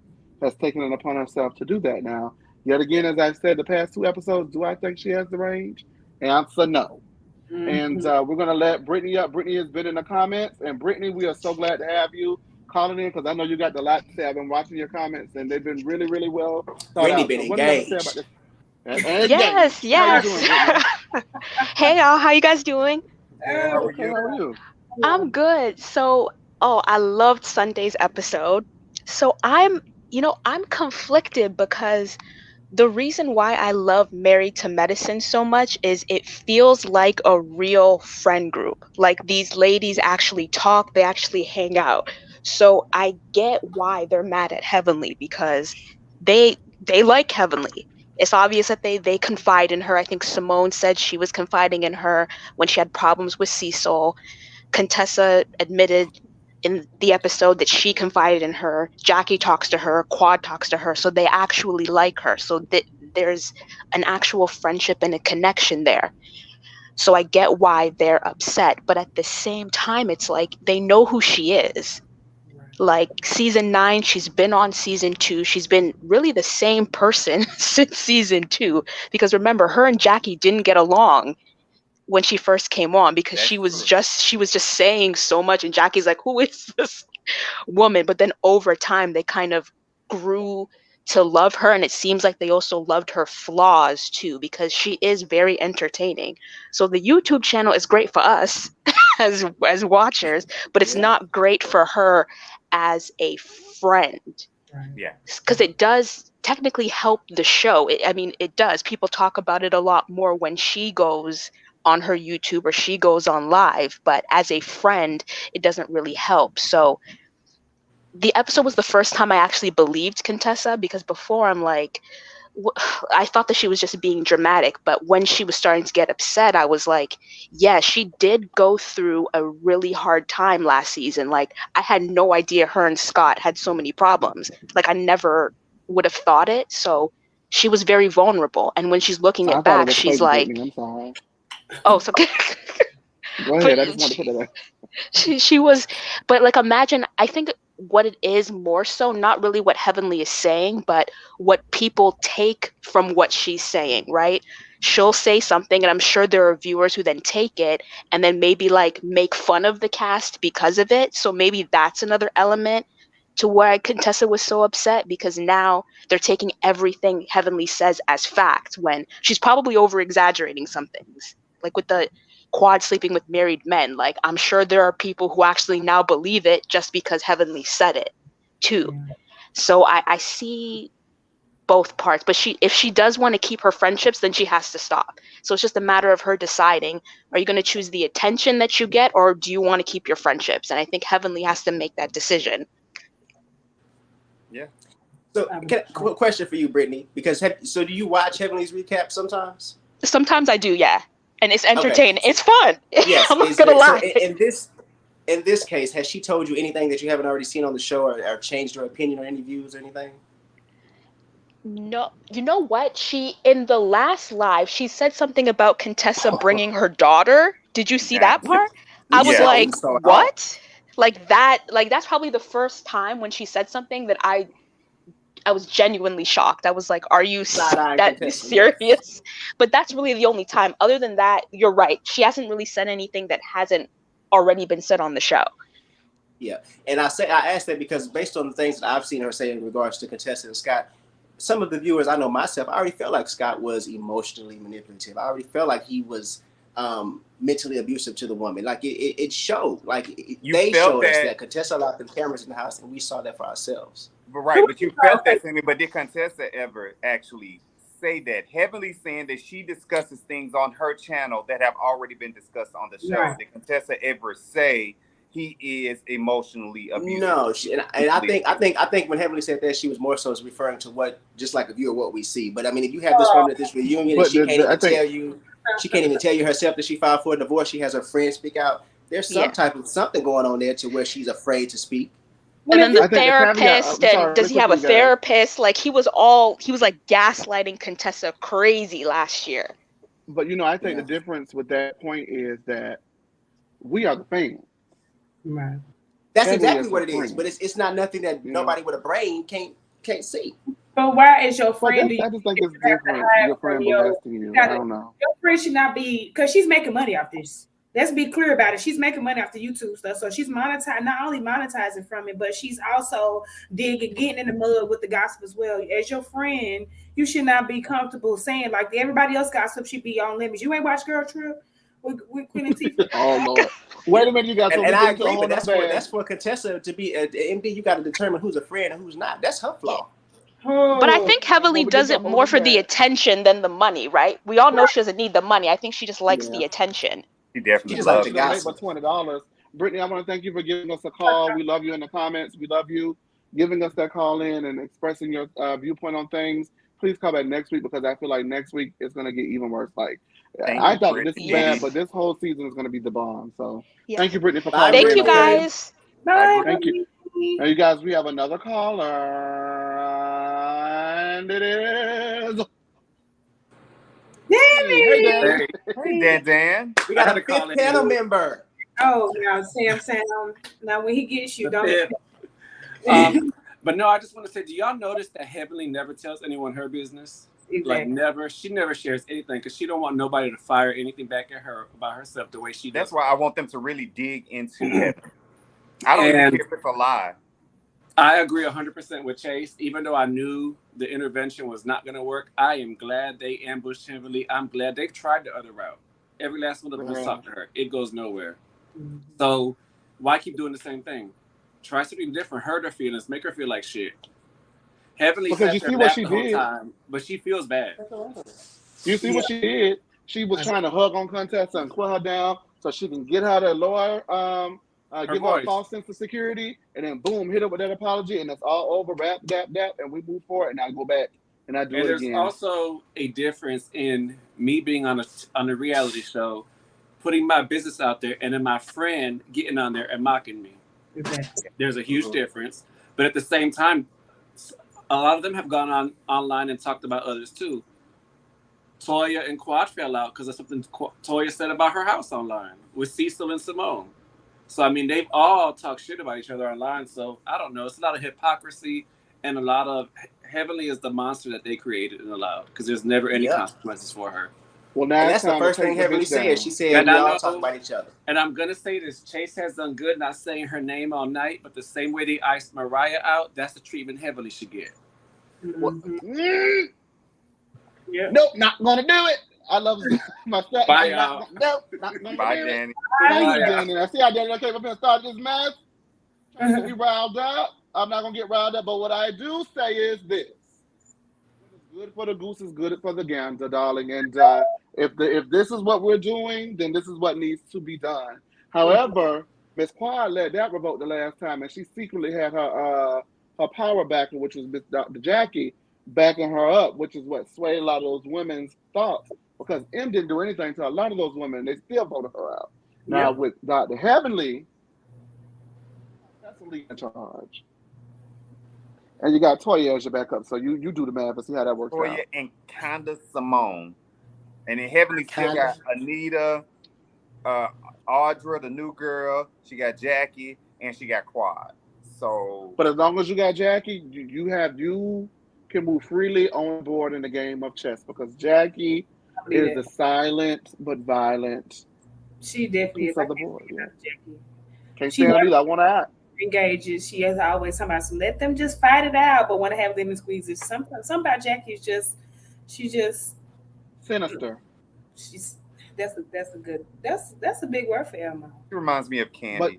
B: has taken it upon herself to do that now. Yet again, as I've said the past 2 episodes, do I think she has the range? Answer no. And we're going to let Brittany up. Brittany has been in the comments. And Brittany, we are so glad to have you calling in, because I know you got a lot to say. I've been watching your comments, and they've been really, really well thought
E: Brittany
B: out.
E: been
B: So what do you have to say
E: engaged.
B: about this? And
F: Yes,
B: engaged. How you
F: yes.
B: doing, Brittany?
F: Hey y'all, how you guys doing?
C: Yeah, how are
B: Okay,
C: you?
B: how are you?
F: I'm good. So, I loved Sunday's episode. So I'm conflicted because the reason why I love Married to Medicine so much is it feels like a real friend group. Like these ladies actually talk, they actually hang out. So I get why they're mad at Heavenly, because they like Heavenly. It's obvious that they confide in her. I think Simone said she was confiding in her when she had problems with Cecil. Contessa admitted in the episode that she confided in her. Jackie talks to her, Quad talks to her, so they actually like her. So there's an actual friendship and a connection there. So I get why they're upset, but at the same time, it's like they know who she is. Like season 9, she's been on season 2. She's been really the same person since season 2. Because remember, her and Jackie didn't get along when she first came on, because
C: That's
F: she was
C: true.
F: just saying so much, and Jackie's like, who is this woman? But then over time they kind of grew to love her, and it seems like they also loved her flaws too, because she is very entertaining. So the YouTube channel is great for us as watchers, but it's
C: Yeah.
F: not great for her as a friend,
C: Yeah.
F: because it does technically help the show. It does. People talk about it a lot more when she goes on her YouTube or she goes on live, but as a friend, it doesn't really help. So the episode was the first time I actually believed Contessa, because before I'm like, I thought that she was just being dramatic, but when she was starting to get upset, I was like, yeah, she did go through a really hard time last season. Like, I had no idea her and Scott had so many problems. Like, I never would have thought it. So she was very vulnerable. And when she's looking
B: I
F: it
B: thought it
F: back,
B: was
F: she's
B: fake,
F: like,
B: Brittany. I'm sorry.
F: oh, so
B: Go ahead. I just wanted to put that there.
F: she was, but like, imagine, I think what it is more so not really what Heavenly is saying, but what people take from what she's saying, right? She'll say something, and I'm sure there are viewers who then take it and then maybe like make fun of the cast because of it. So maybe that's another element to why Contessa was so upset, because now they're taking everything Heavenly says as fact, when she's probably over exaggerating some things, like with the Quad sleeping with married men. Like, I'm sure there are people who actually now believe it just because Heavenly said it too. So I see both parts, but if she does want to keep her friendships, then she has to stop. So it's just a matter of her deciding, are you going to choose the attention that you get, or do you want to keep your friendships? And I think Heavenly has to make that decision.
C: Yeah.
E: So, question for you, Brittany, because so do you watch Heavenly's recap sometimes?
F: Sometimes I do, yeah. And it's entertaining.
E: Okay.
F: It's fun.
E: Yes.
F: I'm not going to lie.
E: So in this case, has she told you anything that you haven't already seen on the show, or changed her opinion or any views or anything?
F: No, you know what? In the last live, she said something about Contessa bringing her daughter. Did you see that part? I was
C: Yeah.
F: like,
E: So,
F: what? Like that's probably the first time when she said something that I was genuinely shocked. I was like, are you
E: Side-eyeing
F: that
E: Contessa,
F: serious? But that's really the only time. Other than that, you're right. She hasn't really said anything that hasn't already been said on the show.
E: Yeah, and I asked that because based on the things that I've seen her say in regards to Contessa and Scott, some of the viewers, I know myself, I already felt like Scott was emotionally manipulative. I already felt like he was mentally abusive to the woman. Like it showed. Like they showed us that Contessa locked the cameras in the house, and we saw that for ourselves.
C: But you felt that, Sammy. But did Contessa ever actually say that? Heavenly saying that she discusses things on her channel that have already been discussed on the show. Right. Did Contessa ever say he is emotionally abusive?
E: No, and I think when Heavenly said that, she was more so referring to what, just like a viewer, what we see. But I mean, if you have this woman at this reunion and she can't even tell you herself that she filed for a divorce, she has her friends speak out. There's some type of something going on there to where she's afraid to speak.
F: And then the therapist, and does he have a therapist? Like he was like gaslighting Contessa crazy last year.
B: But I think the difference with that point is that we are the fans.
D: Right.
E: That's exactly what it is. But it's not nothing that nobody with a brain can't see.
D: But why is your friend?
B: I just think it's different. Your friend molesting you. I don't know.
D: Your friend should not be, because she's making money off this. Let's be clear about it. She's making money off the YouTube stuff. So she's not only monetizing from it, but she's also getting in the mud with the gossip as well. As your friend, you should not be comfortable saying, like everybody else gossip should be on limits. You ain't watched Girl Trip with Queen and Tifa?
B: Oh, Lord. Wait a minute, you got
E: and I agree, but that's for Contessa to be an MD. You got to determine who's a friend and who's not. That's her flaw.
F: But I think Heavenly does it more for the attention than the money, right? We all know she doesn't need the money. I think she just likes the attention.
C: She definitely
B: loves it. But $20. Brittany, I want to thank you for giving us a call. We love you in the comments. We love you giving us that call in and expressing your viewpoint on things. Please call back next week, because I feel like next week it's going to get even worse. Like, I thought this is bad, but this whole season is going to be the bomb. So thank you, Brittany, for calling.
F: Thank you, guys.
D: Bye.
B: Thank you. Now, you guys, we have another caller, and it is Danny. Hey, Danny.
C: Hey, Dan.
E: We got a fifth panel member.
D: Oh, now Sam. Now when he gets you, don't.
G: But no, I just want to say, do y'all notice that Heavenly never tells anyone her business? Exactly. Like never. She never shares anything because she don't want nobody to fire anything back at her about herself the way she does.
C: That's why I want them to really dig into it. I don't care if it's a lie.
G: I agree 100% with Chase. Even though I knew the intervention was not going to work, I am glad they ambushed Heavenly. I'm glad they tried the other route. Every last one of them has talked to her. It goes nowhere. Mm-hmm. So why keep doing the same thing? Try something different. Hurt her feelings. Make her feel like shit. Heavenly sat her lap the whole time, but she feels bad.
B: You see what she did? She was trying to hug on Contessa and put her down so she can get her to lawyer, give her a false sense of security, and then boom, hit her with that apology, and it's all over. Rap, dap, and we move forward, and I go back and I do it again.
G: There's also a difference in me being on a reality show, putting my business out there, and then my friend getting on there and mocking me. Exactly. There's a huge difference, but at the same time, a lot of them have gone online and talked about others too. Toya and Quad fell out because of something Toya said about her house online with Cecil and Simone. So, I mean, they've all talked shit about each other online. So, I don't know. It's a lot of hypocrisy and a lot of Heavenly is the monster that they created and allowed because there's never any consequences for her.
B: Well, now
E: that's the first thing Heavenly said. She said, we all talk about each other.
G: And I'm going to say this. Chase has done good not saying her name all night, but the same way they iced Mariah out, that's the treatment Heavenly should get.
B: Mm-hmm. Nope, not going to do it. I love my stuff.
G: Bye, y'all.
B: Nope, not going to do it.
C: Danny.
B: Thank you, Danny. I see how Danny came up and started this mess. Trying to be riled up. I'm not going to get riled up, but what I do say is this. Good for the goose is good for the gander, darling. And if this is what we're doing, then this is what needs to be done. However, Miss Quad let that revoke the last time, and she secretly had her power backer, which was Miss Dr. Jackie, backing her up, which is what swayed a lot of those women's thoughts. Because M didn't do anything to a lot of those women, they still voted her out. Now with Dr. Heavenly, that's the lead in charge. And you got Toya as your backup, so you do the math and see how that works out.
C: Toya and kinda Simone. And then Heavenly still got Anita, Audra, the new girl. She got Jackie, and she got Quad. So,
B: but as long as you got Jackie, you can move freely on board in the game of chess because Jackie is the silent but violent
D: She definitely
B: piece
D: is.
B: of the board. Yeah,
D: Jackie.
B: can't
D: She
B: stand her
D: never
B: either. I want to act
D: engages. She has always somebody so let them just fight it out, but want to have lemon squeezes. Some about Jackie is just she just
B: sinister.
D: she's that's a big word for Elmo.
C: she reminds me of
B: But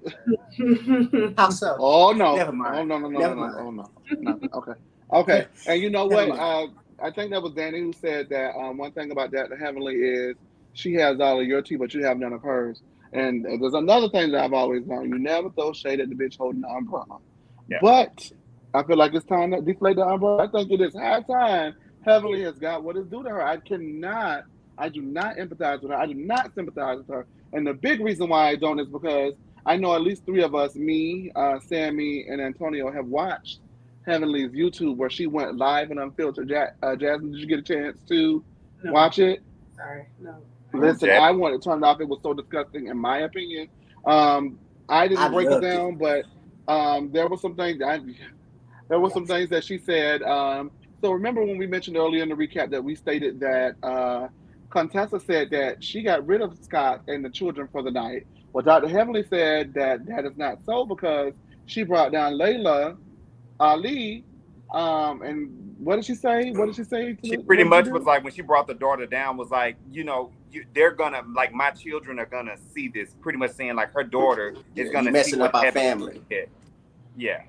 C: Candy.
E: How so?
B: oh no,
E: Never mind.
B: oh no, no, no,
E: Never
B: no, no,
E: mind.
B: oh no, nothing. Okay, okay. And you know
E: Never
B: what?
E: mind.
B: I think that was Danny who said that. One thing about that the Heavenly is she has all of your tea, but you have none of hers. And there's another thing that I've always known: you never throw shade at the bitch holding the umbrella.
C: Yeah.
B: But I feel like it's time to deflate the umbrella. I think it is high time Heavenly has got what is due to her. I do not empathize with her. I do not sympathize with her. And the big reason why I don't is because I know at least three of us, me, Sammy, and Antonio, have watched Heavenly's YouTube where she went live and unfiltered. Jasmine, did you get a chance to watch it?
D: Sorry, no.
B: Listen, I wanted to turn it off. It was so disgusting, in my opinion. I didn't break it down, but there were some things. There were some things that she said. So remember when we mentioned earlier in the recap that we stated that Contessa said that she got rid of Scott and the children for the night. Well, Dr. Heavenly said that that is not so because she brought down Layla, Ali, and what did she say? What did she say?
C: She pretty much was like, when she brought the daughter down, was like, they're gonna, like, my children are gonna see this. Pretty much saying like her daughter is gonna
E: messing
C: see
E: up our family.
C: Yeah.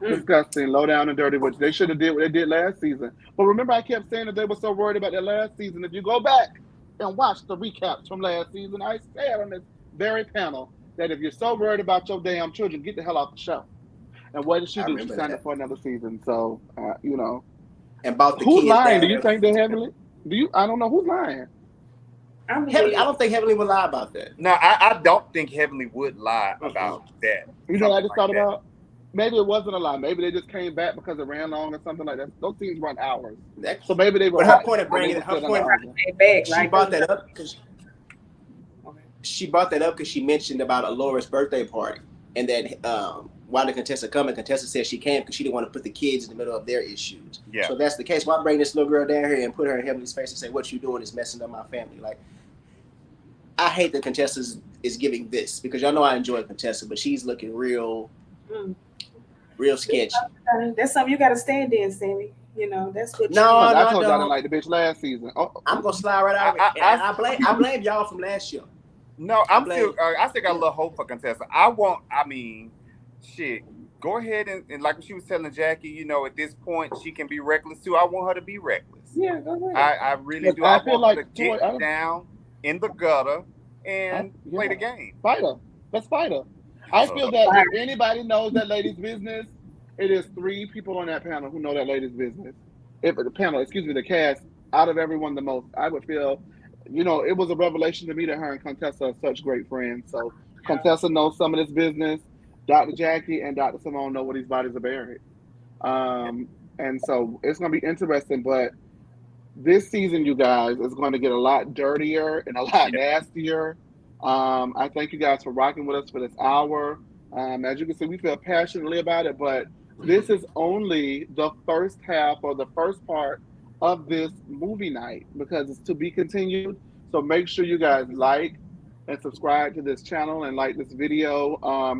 B: Disgusting, low down and dirty, which they should have did what they did last season. But remember, I kept saying that they were so worried about that last season. If you go back and watch the recaps from last season, I said on this very panel that if you're so worried about your damn children, get the hell off the show. And what did she do? She signed up for another season. So,
E: And about the
B: who's
E: kids
B: lying?
E: down
B: Do you think they're Heavenly? I don't know who's lying.
E: Heavenly, I don't think Heavenly would lie about that.
C: No, I don't think Heavenly would lie about that.
B: You know, I just thought about. Maybe it wasn't a lie. Maybe they just came back because it ran long or something like that. Those scenes run hours. So maybe they were.
E: But her point of bringing it, she brought that up because she brought that up because she mentioned about Alora's birthday party, and that why did Contessa come? And Contessa said she came because she didn't want to put the kids in the middle of their issues.
C: Yeah.
E: So if that's the case, why bring this little girl down here and put her in Heavenly's face and say what you doing is messing up my family? Like, I hate that Contessa is giving this because y'all know I enjoy Contessa, but she's looking real sketchy.
D: That's something you got to stand in, Sammy. You know, that's what.
B: I told y'all I didn't like the bitch last season.
E: I'm gonna slide right out. I blame y'all from last year.
C: No, I still got a little hope for Contessa. Shit. Go ahead and like she was telling Jackie, at this point she can be reckless too. I want her to be reckless.
D: Yeah, go ahead.
C: I really do. I feel want her to get down in the gutter and play the game.
B: Fight her. Let's fight her. I feel that if anybody knows that lady's business, it is 3 people on that panel who know that lady's business. The cast, out of everyone the most, I would feel, it was a revelation to me that her and Contessa are such great friends. So Contessa knows some of this business. Dr. Jackie and Dr. Simone know where these bodies are buried. And so it's going to be interesting, but this season, you guys, is going to get a lot dirtier and a lot nastier. I thank you guys for rocking with us for this hour. As you can see, we feel passionately about it, but this is only the first half or the first part of this movie night because it's to be continued. So make sure you guys like and subscribe to this channel and like this video.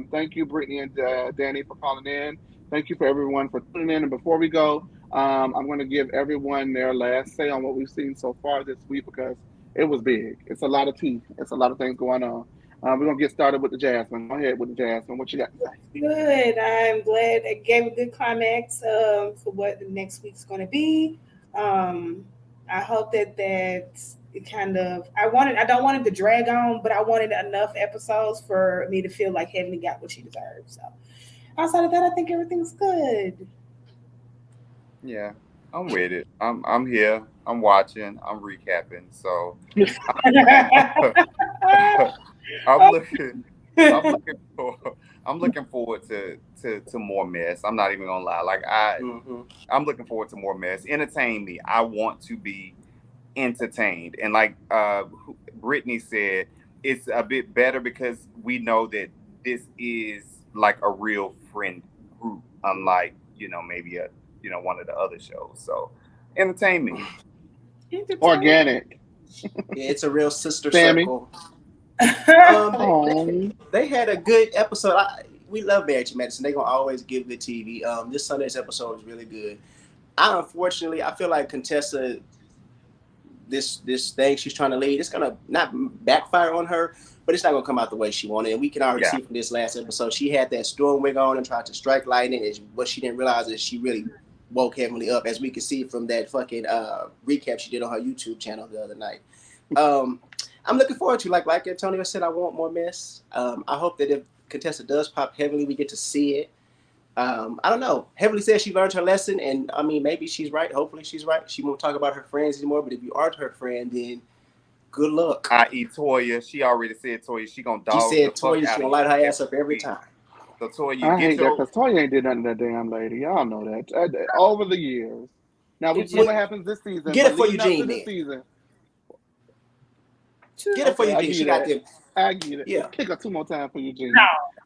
B: Thank you, Brittany and Danny, for calling in. Thank you for everyone for tuning in. And before we go, I'm going to give everyone their last say on what we've seen so far this week because it was big. It's a lot of tea. It's a lot of things going on. We're going to get started with the Jasmine. Go ahead with the Jasmine. What you got to say?
D: Good. I'm glad I gave a good climax for what the next week's going to be. I hope that it kind of, I don't want it to drag on, but I wanted enough episodes for me to feel like Heavenly got what she deserved. So outside of that, I think everything's good.
C: Yeah, I'm with it. I'm here. I'm watching. I'm recapping. So I'm looking forward to more mess. I'm not even gonna lie. Like I'm looking forward to more mess. Entertain me. I want to be entertained. And like Brittany said, it's a bit better because we know that this is like a real friend group, unlike maybe one of the other shows. So entertainment,
B: organic.
E: Yeah, it's a real sister
B: Sammy?
E: circle.
B: Oh.
E: They had a good episode. We love Married to Medicine. They're gonna always give good TV. This Sunday's episode was really good. Unfortunately, I feel like Contessa, this thing she's trying to lead, it's gonna not backfire on her, but it's not gonna come out the way she wanted. And we can already see from this last episode, she had that storm wig on and tried to strike lightning. And what she didn't realize is she really woke Heavenly up, as we can see from that fucking recap she did on her YouTube channel the other night. I'm looking forward to, like Antonio said, I want more mess. I hope that if Contessa does pop Heavenly, we get to see it. I don't know. Heavenly says she learned her lesson, and I mean, maybe she's right. Hopefully she's right. She won't talk about her friends anymore, but if you aren't her friend, then good luck.
C: I.e. Toya. She already said Toya. She gonna dog.
E: She said Toya's gonna light her ass up every time.
C: So Toya,
B: I hate that because Toya ain't did nothing to that damn lady. Y'all know that. Over the years. Now we see what happens this season.
E: Get it for Eugene, man. Get it for Eugene. She got them.
B: I get it.
E: Yeah.
B: Kick her 2 more times for Eugene.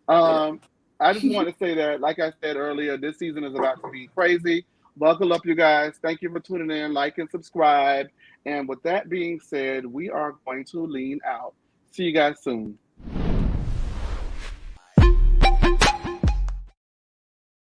D: No.
B: I just want to say that, like I said earlier, this season is about to be crazy. Buckle up, you guys. Thank you for tuning in. Like and subscribe. And with that being said, we are going to lean out. See you guys soon.